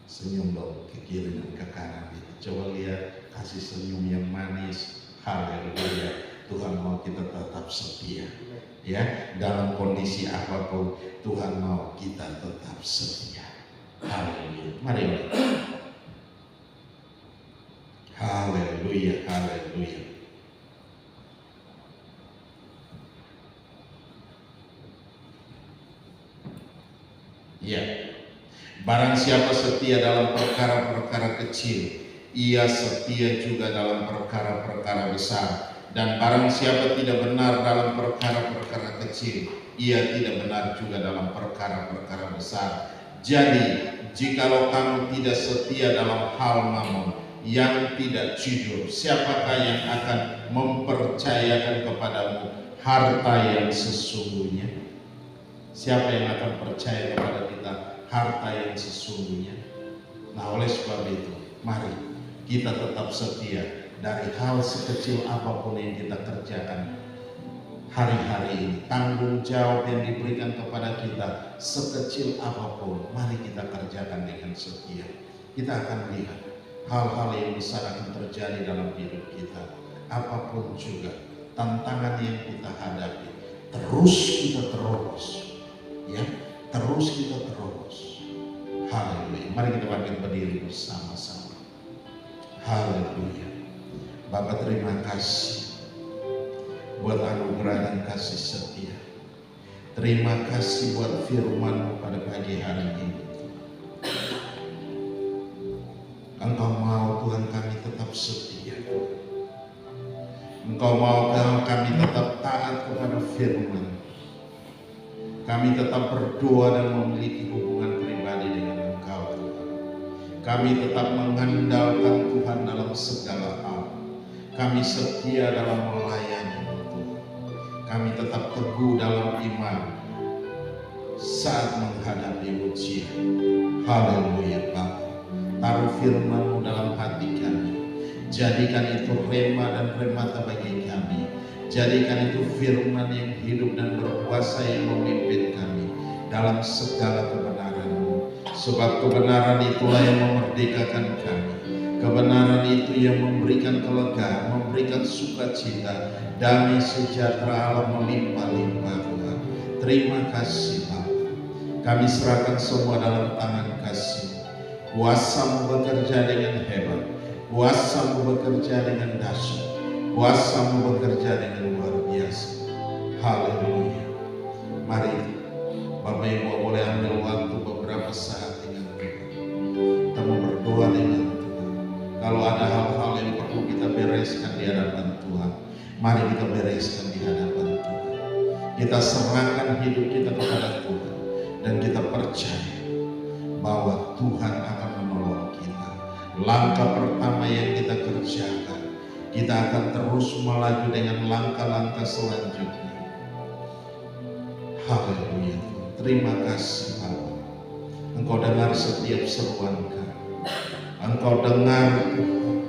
Senyum dong ke kiri dan ke kanan. Coba lihat, kasih senyum yang manis. Haleluya. Tuhan mau kita tetap setia. Ya, dalam kondisi apapun Tuhan mau kita tetap setia. Haleluya. Mari. Haleluya. Haleluya. Ya. Barang siapa setia dalam perkara-perkara kecil, ia setia juga dalam perkara-perkara besar. Dan barang siapa tidak benar dalam perkara-perkara kecil, ia tidak benar juga dalam perkara-perkara besar. Jadi, jikalau kamu tidak setia dalam hal mamon yang tidak jujur, siapakah yang akan mempercayakan kepadamu harta yang sesungguhnya? Siapa yang akan percaya kepada kita harta yang sesungguhnya? Nah, oleh sebab itu, mari kita tetap setia dari hal sekecil apapun yang kita kerjakan hari-hari ini. Tanggung jawab yang diberikan kepada kita sekecil apapun, mari kita kerjakan dengan setia. Kita akan lihat hal-hal yang besar akan terjadi dalam hidup kita. Apapun juga tantangan yang kita hadapi, terus kita terobos. Ya, terus kita terobos. Haleluya. Mari kita bangkit berdiri bersama-sama. Haleluya. Bapak, terima kasih buat anugerah dan kasih setia. Terima kasih buat firman-Mu pada pagi hari ini. Engkau mau Tuhan kami tetap setia. Engkau mau kami tetap taat kepada firman. Kami tetap berdoa dan memiliki hubungan pribadi dengan Engkau, Tuhan. Kami tetap mengandalkan Tuhan dalam segala hal. Kami setia dalam melayani Tuhan. Kami tetap teguh dalam iman saat menghadapi ujian. Haleluya, Bapa. Taruh firman-Mu dalam hati kami. Jadikan itu rema dan remata bagi kami. Jadikan itu firman yang hidup dan berkuasa yang memimpin kami dalam segala kebenaran-Mu. Sebab kebenaran itulah yang memerdekakan kami. Kebenaran itu yang memberikan kelegaan, memberikan sukacita, damai sejahtera Allah melimpah-limpah Tuhan. Terima kasih Bapa. Kami serahkan semua dalam tangan kasih. Kuasa-Mu bekerja dengan hebat, Kuasa-Mu bekerja dengan dahsyat, Kuasa-Mu bekerja dengan luar biasa. Haleluya. Mari Bapak Ibu boleh ambil waktu beberapa saat dengan Tuhan. Kita mau berdoa dengan Tuhan. Kalau ada hal-hal yang perlu kita bereskan di hadapan Tuhan, mari kita bereskan di hadapan Tuhan. Kita serahkan hidup kita kepada Tuhan, dan kita percaya bahwa Tuhan akan menolong kita. Langkah pertama yang kita kerjakan, kita akan terus melaju dengan langkah-langkah selanjutnya. Haleluya. Terima kasih Bapa. Engkau dengar setiap seruan kami. Engkau dengar Tuhan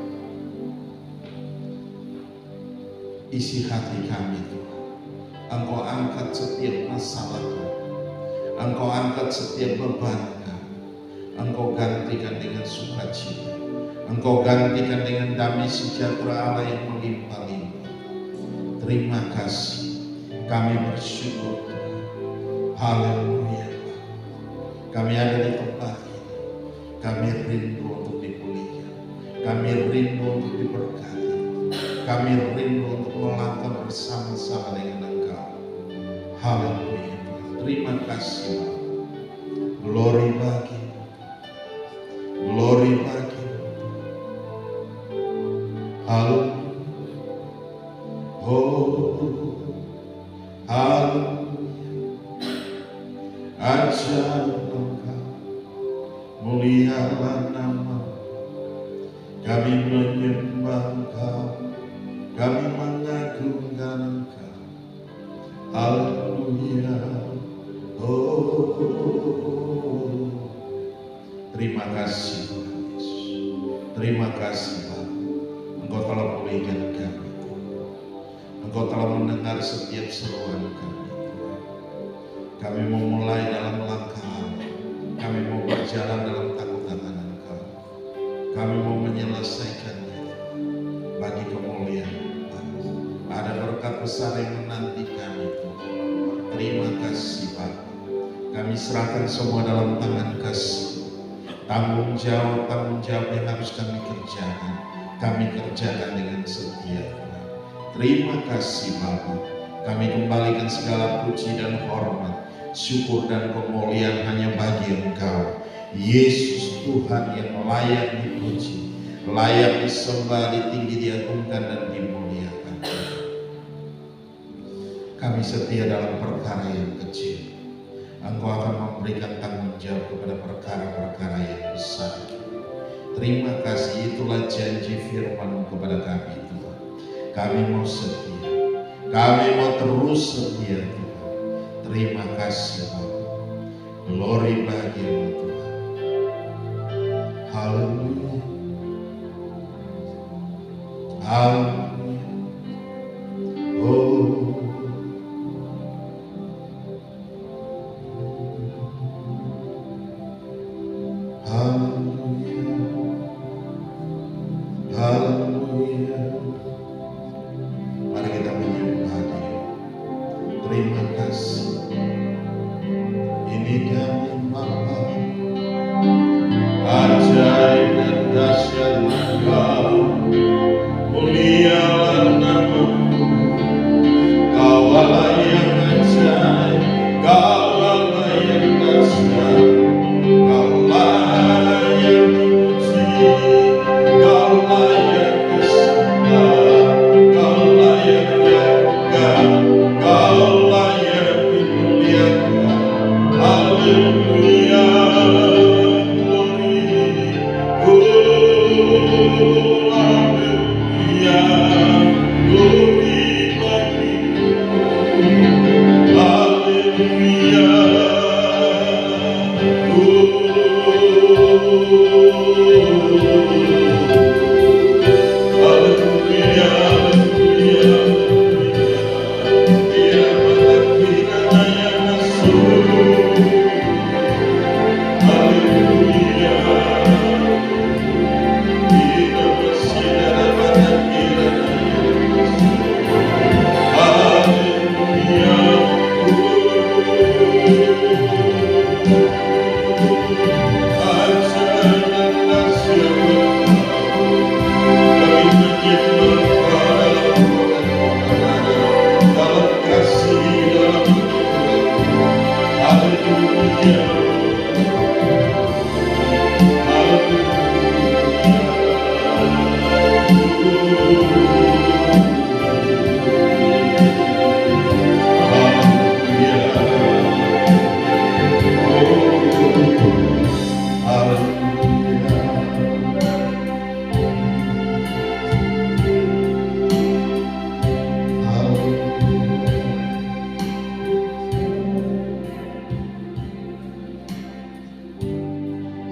isi hati kami Tuhan. Engkau angkat setiap masalah kami. Engkau angkat setiap beban kami. Engkau gantikan dengan sukacita. Engkau gantikan dengan damai sejahtera Allah yang melimpah-limpah. Terima kasih. Kami bersyukur Tuhan. Haleluya. Kami ada di tempat ini. Kami rindu untuk dipulihkan. Kami rindu untuk diberkati. Kami rindu untuk melangkah bersama-sama dengan Engkau. Haleluya. Terima kasih. Glory bagi. Glory bagi. Haleluya. Oh, haleluya. Ajaib Engkau, mulialah nama. Kami menyembah Engkau, kami mengagungkan Engkau. Haleluya. Oh, terima kasih Tuhan Yesus. Terima kasih Bapa. Engkau telah pulihkan kami. Engkau telah mendengar setiap seruan kami. Kami mau mulai dalam langkah, kami mau berjalan dalam takut akan Engkau. Kami mau menyelesaikannya bagi kemuliaan Tuhan. Ada berkat besar yang menanti kami Tuhan. Terima kasih Bapa. Kami serahkan semua dalam tangan kasih. Tanggung jawab yang harus kami kerjakan, kami kerjakan dengan setia Tuhan. Terima kasih Bapa. Kami kembalikan segala puji dan hormat, syukur dan kemuliaan hanya bagi Engkau, Yesus Tuhan yang layak dipuji, layak disembah, ditinggi, diagungkan dan dimuliakan. Kami setia dalam perkara yang kecil. Engkau akan memberikan tanggung jawab kepada perkara-perkara yang besar. Terima kasih, itulah janji firman kepada kami Tuhan. Kami mau setia, kami mau terus setia Tuhan. Terima kasih Bapa. Glory bagi-Mu Tuhan. Haleluya. Haleluya. Oh. Haleluya. Haleluya. Mari kita menyembah Dia. Terima kasih. Ini kami Bapa, ajaib dan dahsyat Engkau, mulialah nama-Mu. Kau Allah yang ajaib, Kau Allah yang dahsyat, Kau Allah yang dipuji, Kau Allah yang disembah, Kau Allah yang diagungkan, Kau Allah yang dimuliakan. Haleluya, glory, oh.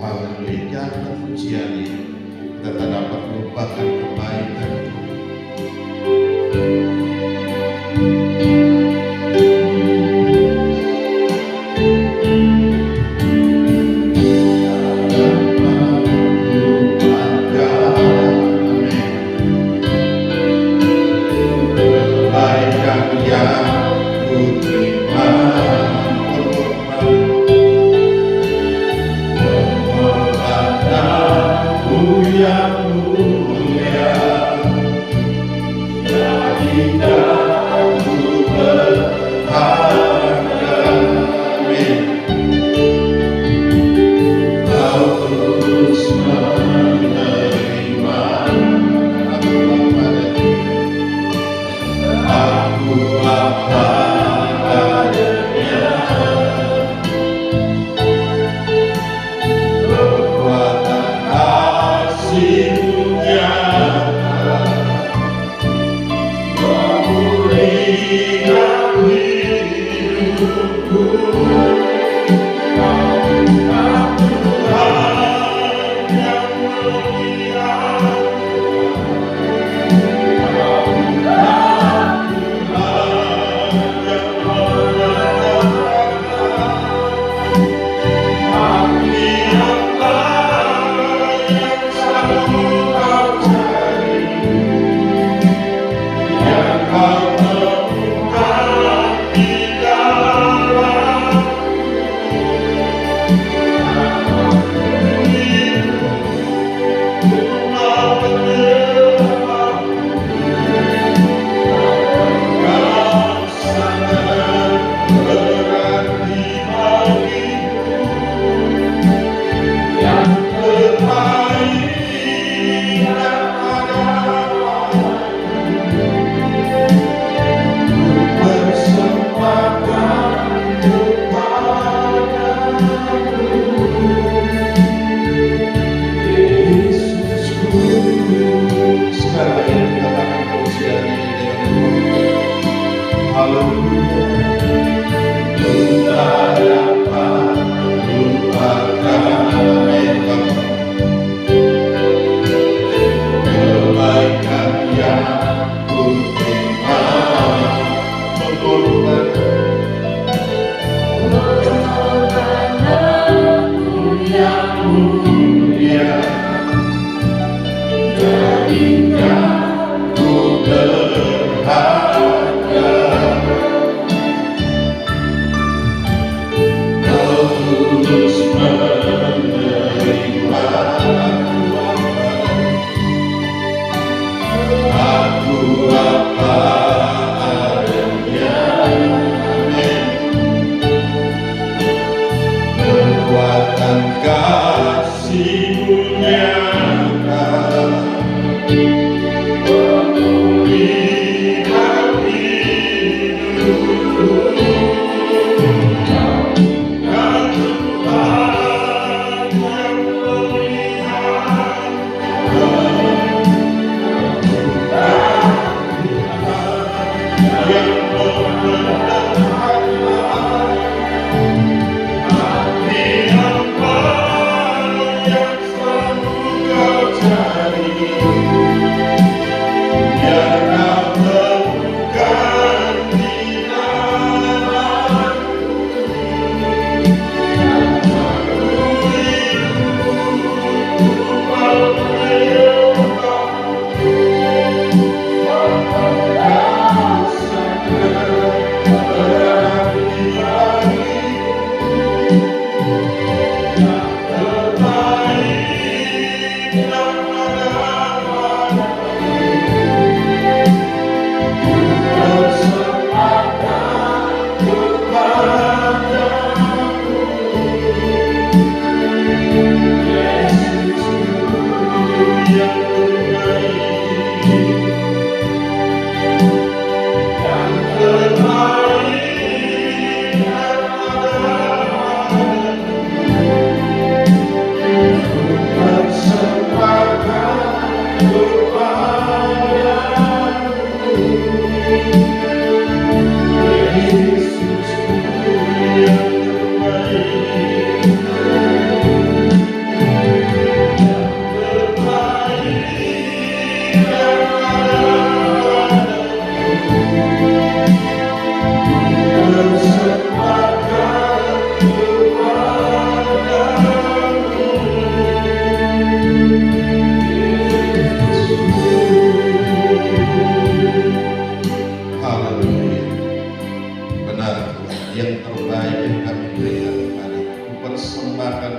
Haleluya. Jangan pujian ini kita tak dapat melupakan kebaikan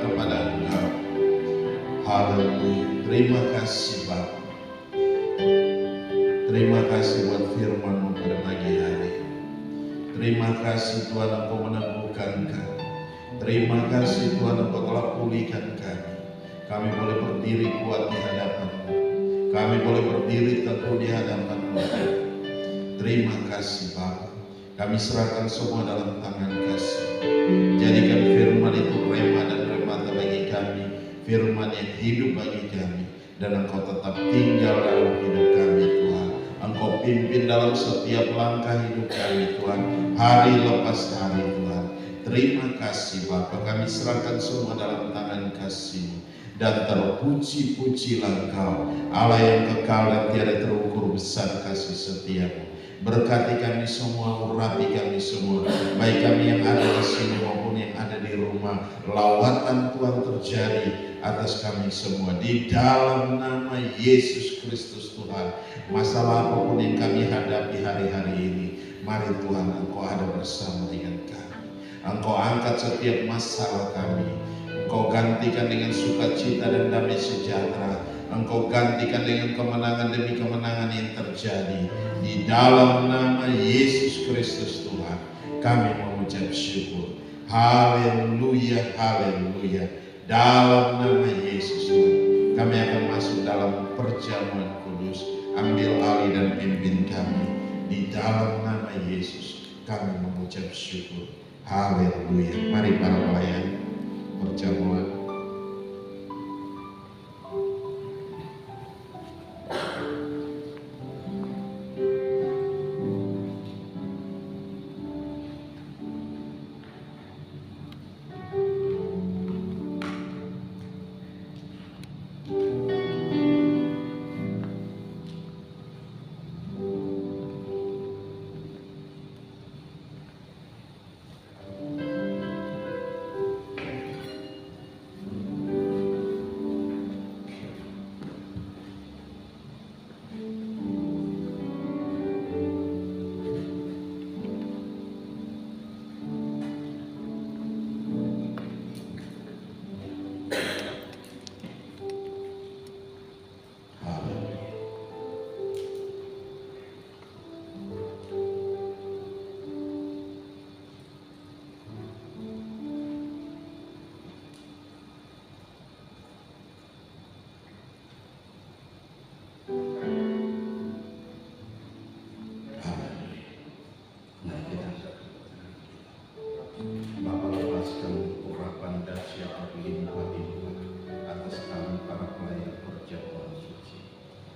kepada Engkau. Haleluya. Terima kasih Bapa. Terima kasih buat firman-Mu pada pagi hari. Terima kasih Tuhan Engkau meneguhkan kami. Terima kasih Tuhan Engkau telah pulihkan kami. Kami boleh berdiri kuat di hadapan-Mu. Kami boleh berdiri teguh di hadapan-Mu. Terima kasih Bapa. Kami serahkan semua dalam tangan kasih. Jadikan firman itu rema dan remata bagi kami. Firman yang hidup bagi kami. Dan Engkau tetap tinggal dalam hidup kami Tuhan. Engkau pimpin dalam setiap langkah hidup kami Tuhan. Hari lepas hari Tuhan. Terima kasih Bapa. Kami serahkan semua dalam tangan kasih-Mu. Dan terpuji-pujilah Engkau, Allah yang kekal dan tiada terukur besar kasih setia-Mu. Berkati kami semua, urapi kami semua, baik kami yang ada di sini maupun yang ada di rumah. Lawatan Tuhan terjadi atas kami semua di dalam nama Yesus Kristus Tuhan. Masalah apapun yang kami hadapi hari-hari ini, mari Tuhan Engkau ada bersama dengan kami. Engkau angkat setiap masalah kami. Engkau gantikan dengan sukacita dan damai sejahtera. Engkau gantikan dengan kemenangan demi kemenangan yang terjadi. Di dalam nama Yesus Kristus Tuhan, kami mengucap syukur. Haleluya, haleluya. Dalam nama Yesus Tuhan, kami akan masuk dalam perjamuan kudus. Ambil alih dan pimpin kami. Di dalam nama Yesus, kami mengucap syukur. Haleluya. Mari para pelayan perjamuan.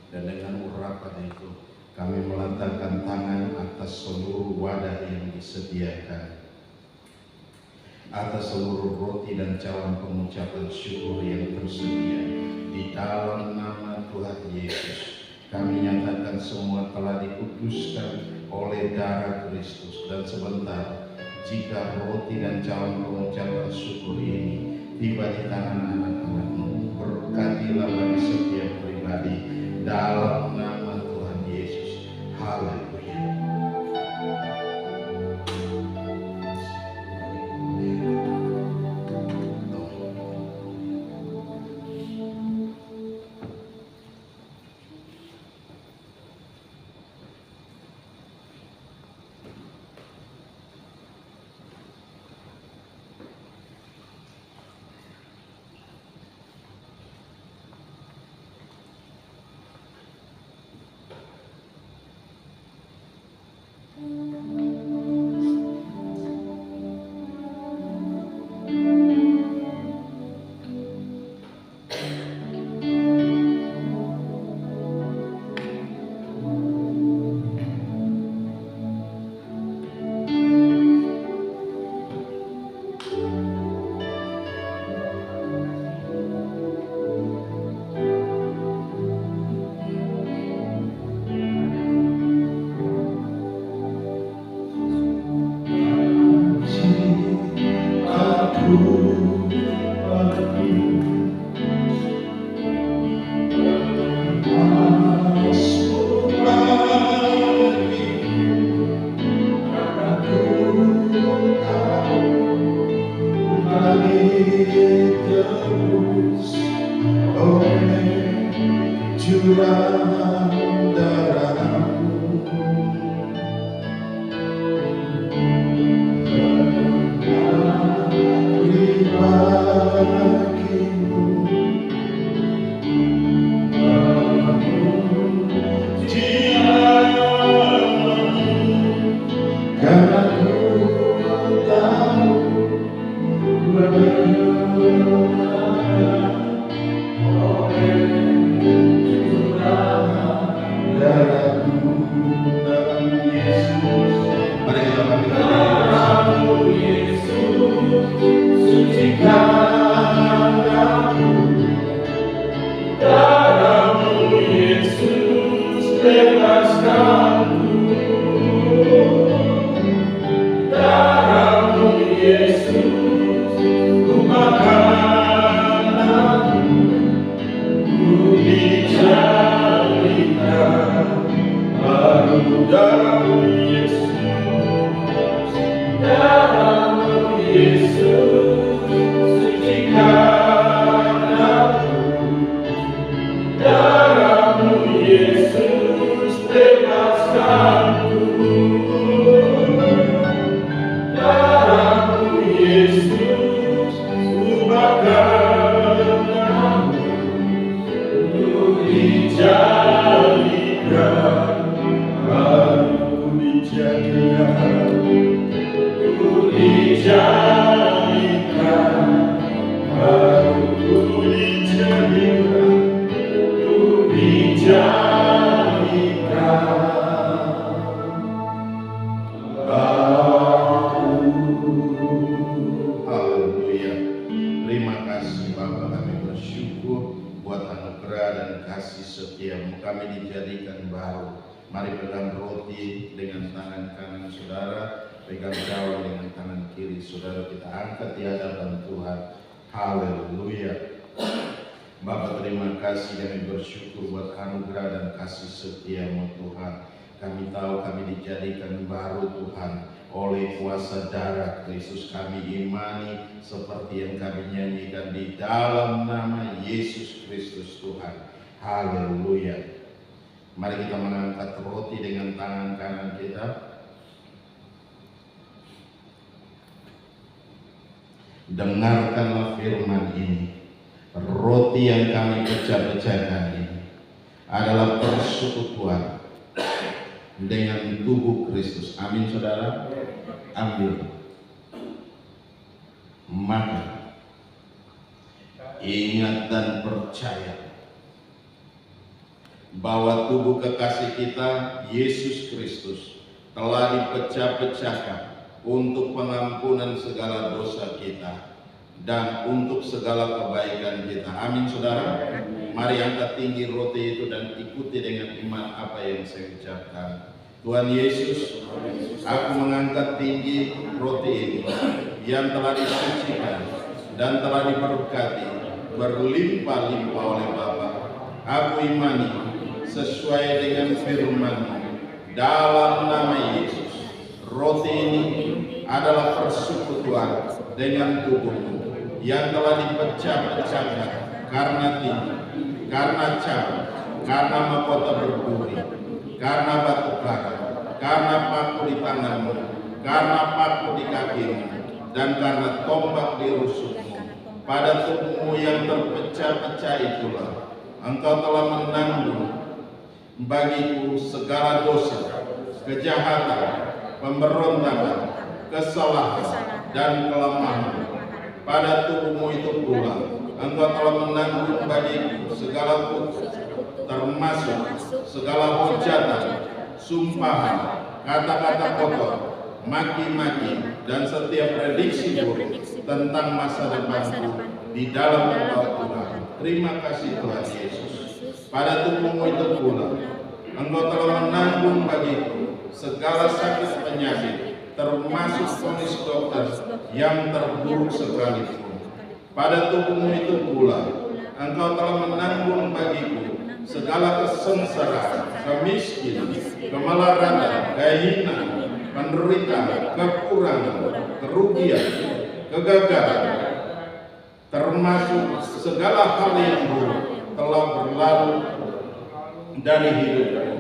Dan dengan urapan itu kami melantangkan tangan atas seluruh wadah yang disediakan, atas seluruh roti dan cawan pengucapan syukur yang tersedia. Di dalam nama Tuhan Yesus, kami nyatakan semua telah dikuduskan oleh darah Kristus. Dan sebentar, jika roti dan cawan pengucapan syukur ini tiba di tangan anak-anak-Mu, berkatilah bagi setiap pribadi dalam nama Tuhan Yesus. Haleluya. tebus oleh curahan darah-Mu. Bagimu karena ku tahu darah-Mu dalam Yesus. Mari kita dalam Yesus, sucikan darah-Mu Yesus, bebaskanku. Darah-Mu Yesus, ubahkan aku, ku dijadikan baru. Darah-Mu Yesus, darah-Mu Yesus, sucikan aku. Darah-Mu Yesus, bebaskanku. Darah-Mu Yesus, ubahkan aku, ku dijadikan baru. Ku dijadikan baru. Ku dijadikan baru. Haleluya. Terima kasih Bapa, kami bersyukur buat anugerah dan kasih setia-Mu. Kami dijadikan baru. Mari pegang roti dengan tangan kanan saudara, pegang cawan dengan tangan kiri saudara, kita angkat di hadapan Tuhan. Haleluya. Bapa, terima kasih, kami bersyukur buat anugerah dan kasih setia-Mu Tuhan. Kami tahu kami dijadikan baru Tuhan oleh kuasa darah Kristus. Kami imani seperti yang kami nyanyikan di dalam nama Yesus Kristus Tuhan. Haleluya. Mari kita mengangkat roti dengan tangan kanan kita. Dengarkanlah firman ini. Roti yang kami pecah-pecahkan ini adalah persekutuan dengan tubuh Kristus. Amin saudara. Ambil, makan, ingat dan percaya bahwa tubuh kekasih kita Yesus Kristus telah dipecah-pecahkan untuk pengampunan segala dosa kita dan untuk segala kebaikan kita. Amin saudara. Mari angkat tinggi roti itu dan ikuti dengan iman apa yang saya ucapkan. Tuhan Yesus, aku mengangkat tinggi roti ini yang telah disucikan dan telah diberkati berlimpah-limpah oleh Bapa. Aku imani sesuai dengan firman-Mu dalam nama Yesus. Roti ini adalah persekutuan dengan tubuh-Mu yang telah dipecah-pecahkan karena tinggi, karena cabut, karena mahkota berduri, karena batu bara, karena paku di tangan-Mu, karena paku di kaki-Mu, dan karena tombak di rusuk-Mu. Pada tubuh-Mu yang terpecah-pecah itulah Engkau telah menanggung bagiku segala dosa, kejahatan, pemberontakan, kesalahan, dan kelemahan. Pada tubuh-Mu itu pula Engkau telah menanggung bagiku segala kutuk, termasuk segala hujatan, sumpahan, kata-kata kotor, maki-maki, dan setiap prediksi buruk tentang masa depanku di dalam nama Tuhan. Terima kasih Tuhan Yesus. Pada tubuh-Mu itu pula Engkau telah menanggung bagiku segala sakit penyakit, termasuk vonis dokter yang terburuk sekalipun. Pada tubuh-Mu itu pula Engkau telah menanggung bagiku segala kesengsaraan, kemiskinan, kemelaratan, kehinaan, penderitaan, kekurangan, kerugian, kegagalan, termasuk segala hal yang buruk telah berlalu dari hidupku.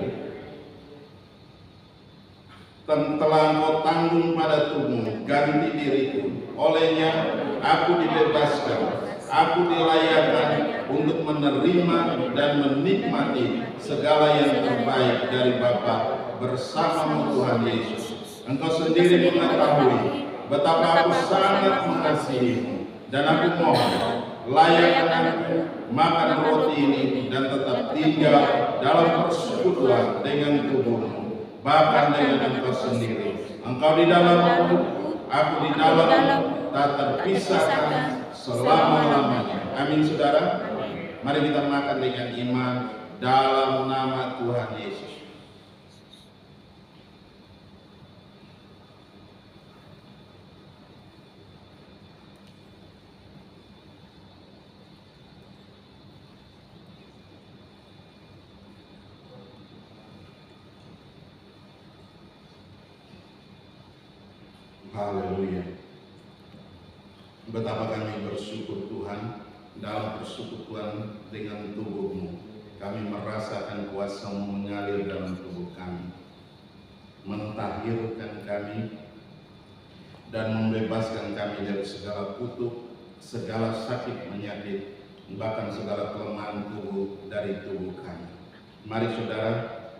Telah Engkau tanggung pada tubuhmu, ganti diriku. Olehnya aku dibebaskan, aku dilayakkan untuk menerima dan menikmati segala yang terbaik dari Bapa bersamamu Tuhan Yesus. Engkau sendiri mengetahui betapa aku sangat mengasihimu, dan aku mohon layakkan aku makan roti ini dan tetap tinggal dalam persekutuan dengan tubuhmu, bahkan dengan Engkau sendiri. Engkau di dalamku, aku di dalammu, tak terpisahkan selama-lamanya. Amin, saudara. Mari kita makan dengan iman dalam nama Tuhan Yesus. Haleluya. Betapa kami bersyukur Tuhan dalam persekutuan dengan tubuh-Mu. Kami merasakan kuasa-Mu mengalir dalam tubuh kami, mentahirkan kami dan membebaskan kami dari segala kutuk, segala sakit penyakit, bahkan segala kelemahan tubuh dari tubuh kami. Mari saudara,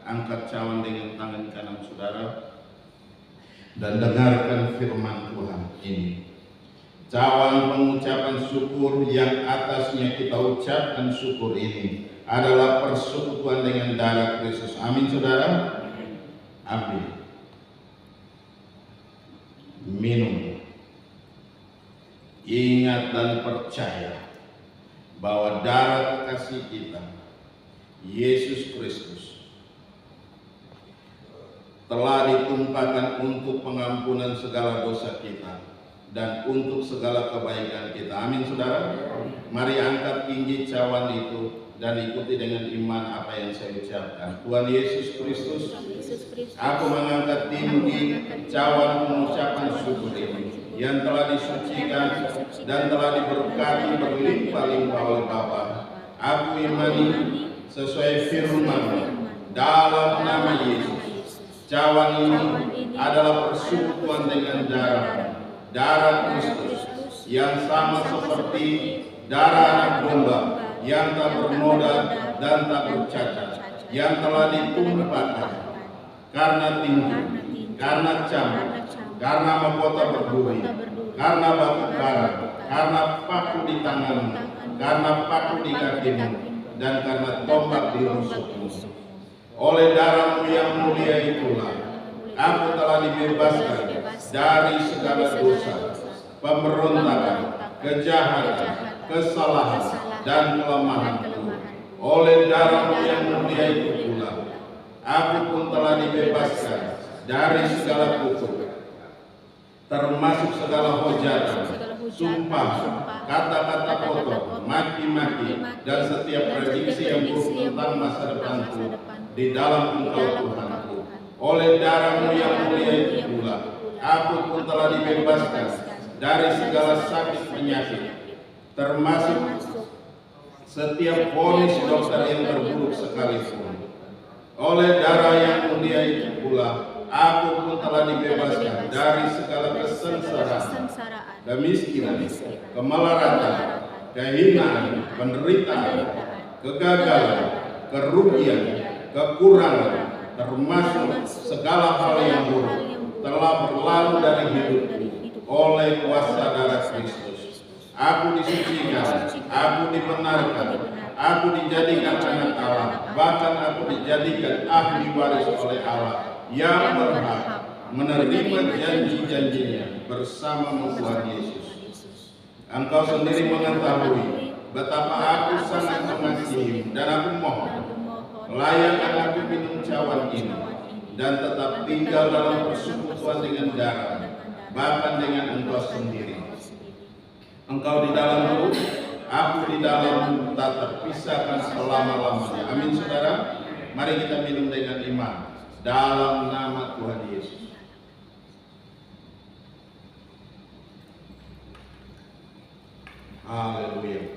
angkat cawan dengan tangan kanan saudara dan dengarkan firman Tuhan ini. Cawan pengucapan syukur yang atasnya kita ucapkan syukur ini adalah persekutuan dengan darah Kristus. Amin saudara. Ambil, minum. Ingat dan percaya bahwa darah kekasih kita Yesus Kristus telah ditumpahkan untuk pengampunan segala dosa kita dan untuk segala kebaikan kita. Amin saudara. Mari angkat tinggi cawan itu dan ikuti dengan iman apa yang saya ucapkan. Tuhan Yesus Kristus, aku mengangkat tinggi cawan pengucapan syukur ini yang telah disucikan dan telah diberkati berlimpah-limpah oleh Bapa. Aku imani sesuai firman dalam nama Yesus. Cawan ini adalah persekutuan dengan darah Kristus yang sama seperti darah anak domba yang tak bernoda dan tak bercacat, yang telah ditumpahkan karena tinggi, karena camuk, karena mahkota berduri, karena batu bara, karena paku di tanganmu, karena paku di kakimu, dan karena tombak di rusukmu. Oleh darah-Mu yang mulia itulah aku telah dibebaskan dari segala dosa, pemberontakan, kejahatan, kesalahan, dan kelemahanku. Oleh darah-Mu yang mulia itu pula aku pun telah dibebaskan dari segala kutuk, termasuk segala hujatan, sumpah, kata-kata kotor, maki-maki, dan setiap prediksi yang buruk tentang masa depanku di dalam Engkau Tuhanku. Oleh darah-Mu yang mulia itu pula aku pun telah dibebaskan dari segala sakit penyakit, termasuk setiap vonis dokter yang terburuk sekalipun. Oleh darah yang mulia itu pula aku pun telah dibebaskan dari segala kesengsaraan, kemiskinan, kemelaratan, kehinaan, penderitaan, kegagalan, kerugian, kekurangan, termasuk segala hal yang buruk telah berlalu dari hidupku oleh kuasa darah Kristus. Aku disucikan, aku dibenarkan, aku dijadikan anak Allah, bahkan aku dijadikan ahli waris oleh Allah yang berhak menerima janji-janjinya bersama Tuhan Yesus. Engkau sendiri mengetahui betapa aku sangat mengasihi, dan aku mohon layakkan aku minum cawan ini dan tetap tinggal dalam persekutuan dengan darah, bahkan dengan Engkau sendiri. Engkau di dalamku, aku di dalammu, tak terpisahkan selama-lamanya. Amin saudara. Mari kita minum dengan iman dalam nama Tuhan Yesus. Haleluya.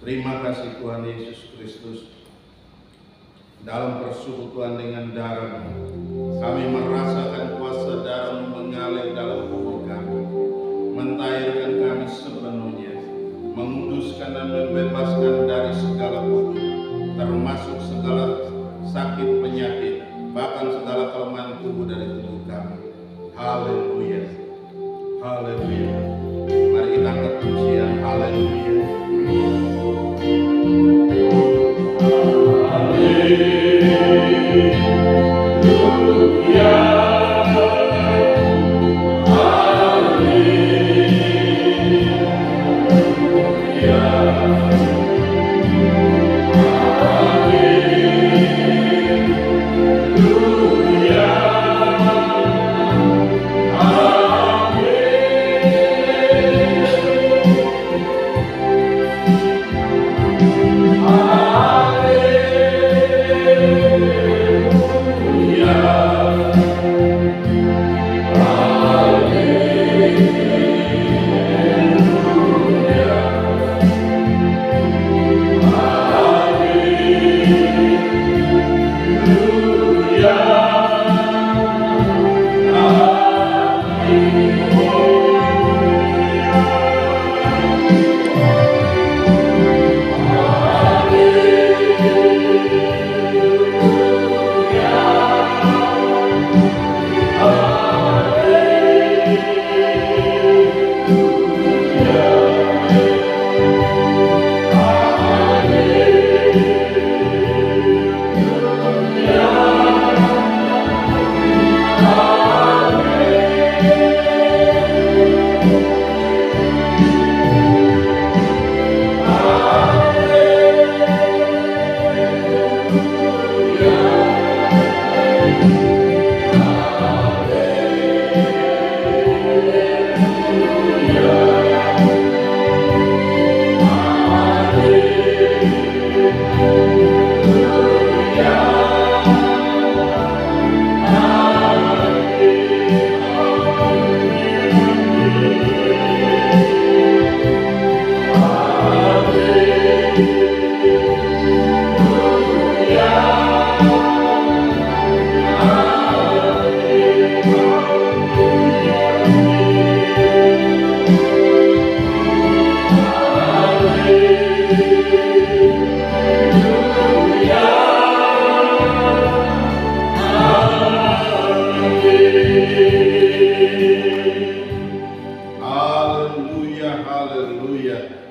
Terima kasih Tuhan Yesus Kristus. Dalam persekutuan dengan darah-Mu, kami merasakan kuasa darah-Mu mengalir dalam tubuh kami, mentairkan kami sepenuhnya, menguduskan dan membebaskan dari segala kutuk, termasuk segala sakit penyakit, bahkan segala kelemahan tubuh dari tubuh kami. Haleluya. Haleluya. Mari kita angkat pujian. Haleluya.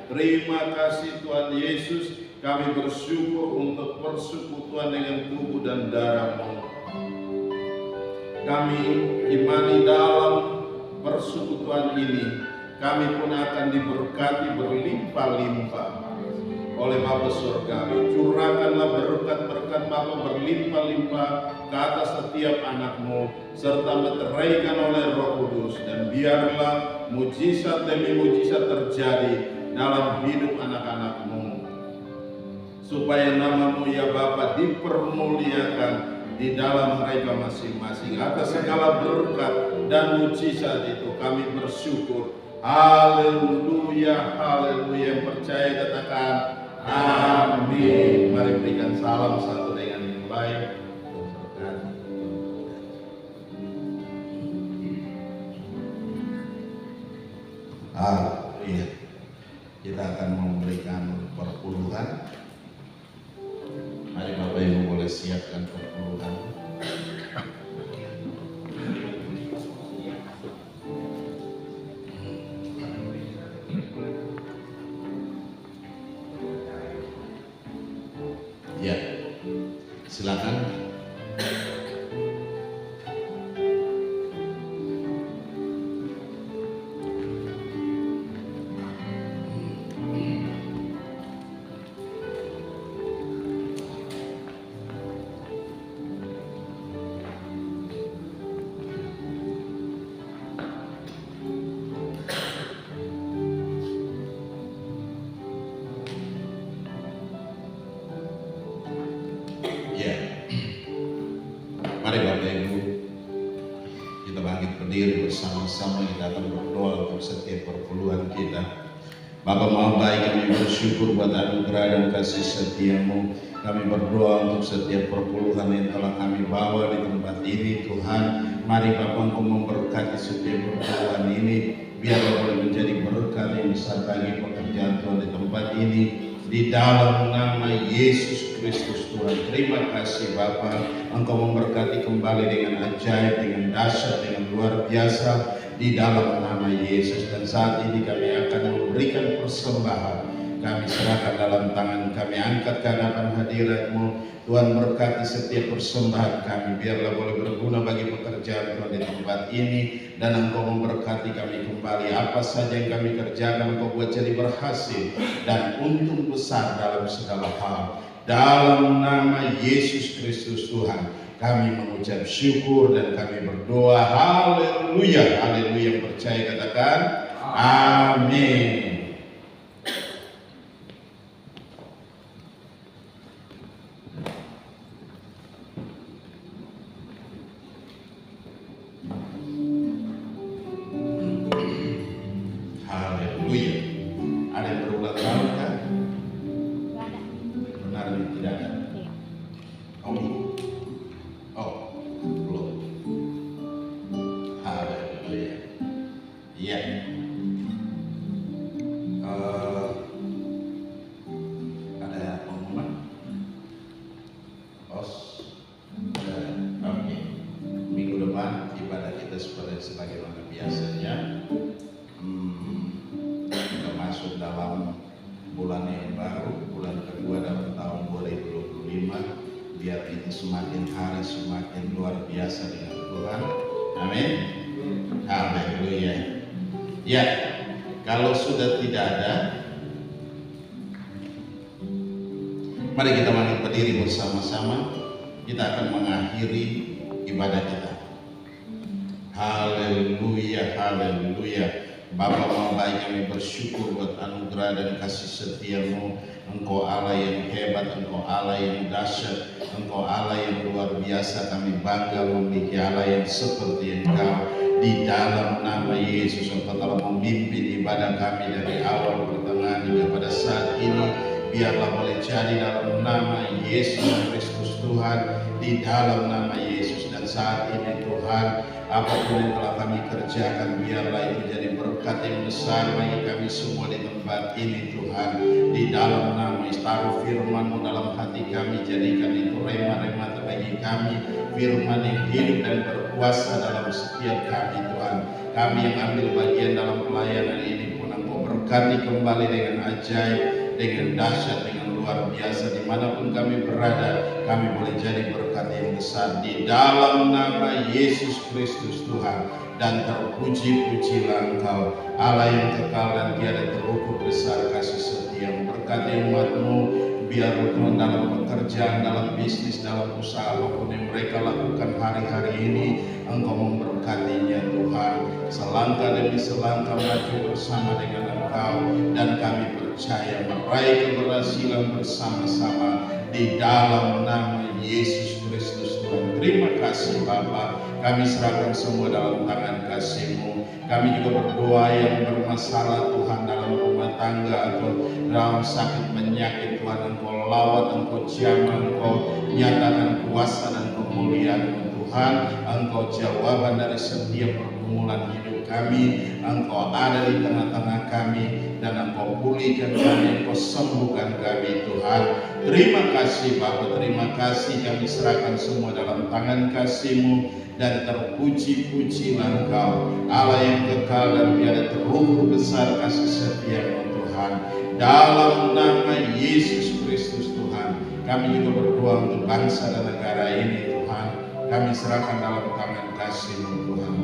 Terima kasih Tuhan Yesus, kami bersyukur untuk persekutuan dengan tubuh dan darah-Mu. Kami imani dalam persekutuan ini, kami pun akan diberkati berlimpah-limpah oleh Bapa Surgawi. Curahkanlah berkat-berkat Bapa berlimpah-limpah ke atas setiap anak-Mu, serta meteraikan oleh Roh Kudus, dan biarlah mujizat demi mujizat terjadi dalam hidup anak-anak-Mu, supaya nama-Mu ya Bapa dipermuliakan di dalam mereka masing-masing. Atas segala berkat dan mujizat itu kami bersyukur. Haleluya, haleluya. Yang percaya katakan amin. Mari berikan salam satu dengan yang lain. Haleluya. Kita akan memberikan perpuluhan. Mari Bapak Ibu boleh siapkan perpuluhan. Ya, silakan. Mari Bapak Ibu, kita bangkit berdiri bersama-sama. Kita akan berdoa untuk setiap perpuluhan kita. Bapa Maha Baik, kami bersyukur buat anugerah dan kasih setia-Mu. Kami berdoa untuk setiap perpuluhan yang telah kami bawa di tempat ini, Tuhan. Mari Bapa Engkau memberkati setiap perpuluhan ini, biarlah boleh menjadi berkat yang besar bagi pekerjaan Tuhan di tempat ini. Di dalam nama Yesus Kristus Tuhan, terima kasih Bapa, Engkau memberkati kembali dengan ajaib, dengan dahsyat, dengan luar biasa di dalam nama Yesus. Dan saat ini kami akan memberikan persembahan, kami serahkan dalam tangan, kami angkat ke hadapan hadirat-Mu. Tuhan berkati setiap persembahan kami, biarlah boleh berguna bagi pekerjaan Tuhan di tempat ini, dan Engkau memberkati kami kembali. Apa saja yang kami kerjakan Engkau buat jadi berhasil dan untung besar dalam segala hal. Dalam nama Yesus Kristus Tuhan, kami mengucap syukur dan kami berdoa. Haleluya, haleluya. Yang percaya katakan amin. Sebagaimana biasanya kita masuk dalam bulan yang baru, bulan kedua dalam tahun 2025. Biar itu semakin hari semakin luar biasa dengan Tuhan. Amin. Haleluya. Ya, kalau sudah tidak ada, mari kita bangkit berdiri bersama-sama. Kita akan mengakhiri ibadah kita. Haleluya, haleluya. Bapa Maha Baik, kami bersyukur buat anugerah dan kasih setia-Mu. Engkau Allah yang hebat, Engkau Allah yang dahsyat, Engkau Allah yang luar biasa. Kami bangga memiliki Allah yang seperti Engkau. Di dalam nama Yesus, Engkau telah memimpin ibadah kami dari awal, pertengahan hingga pada saat ini. Biarlah boleh jadi dalam nama Yesus Kristus Tuhan, di dalam nama Yesus. Dan saat ini Tuhan, apapun yang telah kami kerjakan, biarlah itu jadi berkat yang besar bagi kami semua di tempat ini Tuhan. Di dalam nama Yesus, taruh firman-Mu dalam hati kami, jadikan itu rema-rema bagi kami, firman yang hidup dan berkuasa dalam setiap kami Tuhan. Kami yang ambil bagian dalam pelayanan ini pun Engkau berkati kembali dengan ajaib, dengan dahsyat, dengan luar biasa. Dimanapun kami berada, kami boleh jadi berkat yang besar di dalam nama Yesus Kristus Tuhan. Dan terpuji-pujilah Engkau, Allah yang kekal dan tiada terukur, besar kasih setia. Berkati umat-Mu, biar Tuhan dalam pekerjaan, dalam bisnis, dalam usaha apapun yang mereka lakukan hari-hari ini, Engkau memberkatinya Tuhan. Selangkah demi selangkah maju bersama dengan Engkau, dan kami percaya meraih keberhasilan bersama-sama di dalam nama Yesus Kristus Tuhan. Terima kasih Bapa, kami serahkan semua dalam tangan kasih-Mu. Kami juga berdoa yang bermasalah Tuhan dalam rumah tangga atau dalam sakit penyakit, Tuhan Engkau lawat, Engkau jamah, Engkau nyatakan kuasa dan kemuliaan-Mu Tuhan. Engkau jawaban dari setiap pergumulan hidup kami. Engkau ada di tengah-tengah kami, dan Engkau pulihkan kami, Engkau sembuhkan kami Tuhan. Terima kasih Bapa, terima kasih. Kami serahkan semua dalam tangan kasih-Mu, dan terpuji-pujilah Engkau, Allah yang kekal dan tiada terukur, besar kasih setia-Mu Tuhan. Dalam nama Yesus Kristus Tuhan, kami juga berdoa untuk bangsa dan negara ini Tuhan. Kami serahkan dalam tangan kasih-Mu Tuhan.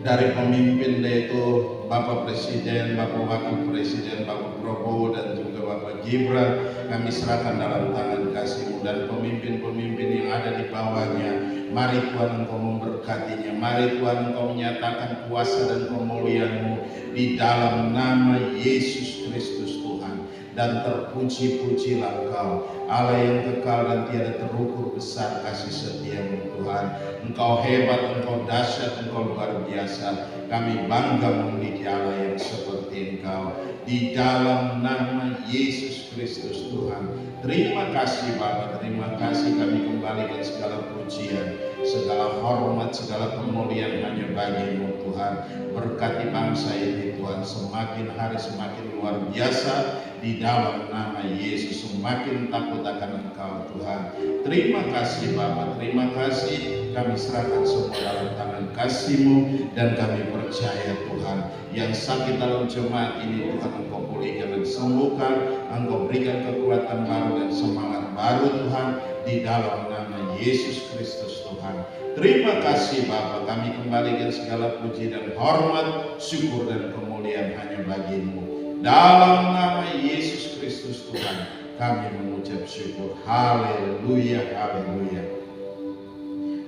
Dari pemimpin, yaitu Bapak Presiden, Bapak Wakil Presiden, Bapak Prabowo, dan juga Bapak Gibran, kami serahkan dalam tangan kasih-Mu. Dan pemimpin-pemimpin yang ada di bawahnya, mari Tuhan Engkau memberkatinya. Mari Tuhan Engkau menyatakan kuasa dan kemuliaan-Mu di dalam nama Yesus Kristus Tuhan. dan terpuji-pujilah Engkau, Allah yang kekal dan tiada terukur besar kasih setia-Mu Tuhan. Engkau hebat, Engkau dahsyat, Engkau luar biasa. Kami bangga memiliki Allah yang seperti Engkau. Di dalam nama Yesus Kristus Tuhan. Terima kasih Bapa, terima kasih kami kembalikan segala pujian, segala hormat, segala kemuliaan hanya bagi-Mu Tuhan. Berkati bangsa ini Tuhan, semakin hari semakin luar biasa di dalam nama Yesus, semakin takut akan Engkau Tuhan. Terima kasih Bapa, terima kasih, kami serahkan semua dalam tangan kasih-Mu dan kami percaya Tuhan, yang sakit dalam jemaat ini Tuhan Engkau pulihkan dan sembuhkan, Engkau berikan kekuatan baru dan semangat baru Tuhan, di dalam nama Yesus Kristus Tuhan. Terima kasih Bapa, kami kembalikan segala puji dan hormat, syukur dan kemuliaan hanya bagi-Mu. Dalam nama Yesus Kristus Tuhan, kami mengucap syukur. Haleluya, haleluya.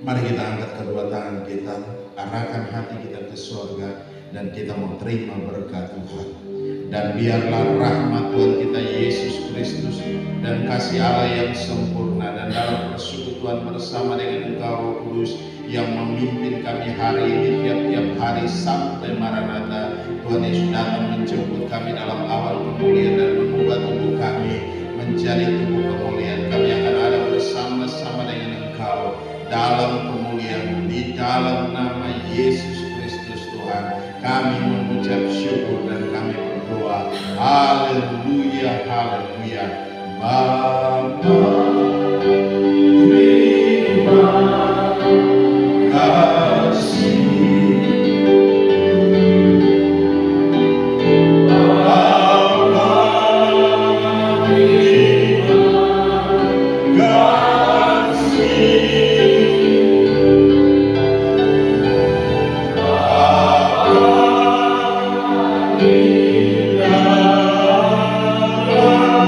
Mari kita angkat kedua tangan kita, arahkan hati kita ke surga, dan kita mau terima berkat Tuhan. Dan biarlah rahmat Tuhan kita Yesus Kristus dan kasih Allah yang sempurna dan dalam persekutuan bersama dengan Engkau Roh Kudus yang memimpin kami hari ini tiap-tiap hari sampai Maranatha. Tuhan Yesus datang menjemput kami dalam awal kemuliaan dan mengubah tubuh kami menjadi tubuh kemuliaan. Kami akan ada bersama-sama dengan Engkau dalam kemuliaan, di dalam nama Yesus Kristus Tuhan. Kami mengucap syukur dan kami berdoa. Haleluya, haleluya. Bapa, terima kasih. Terima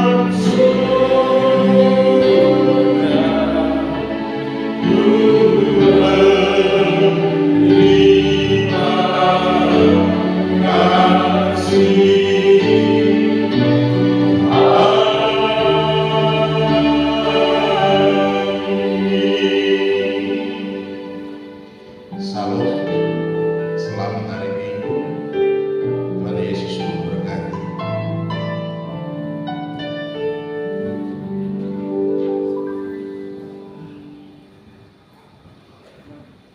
kasih.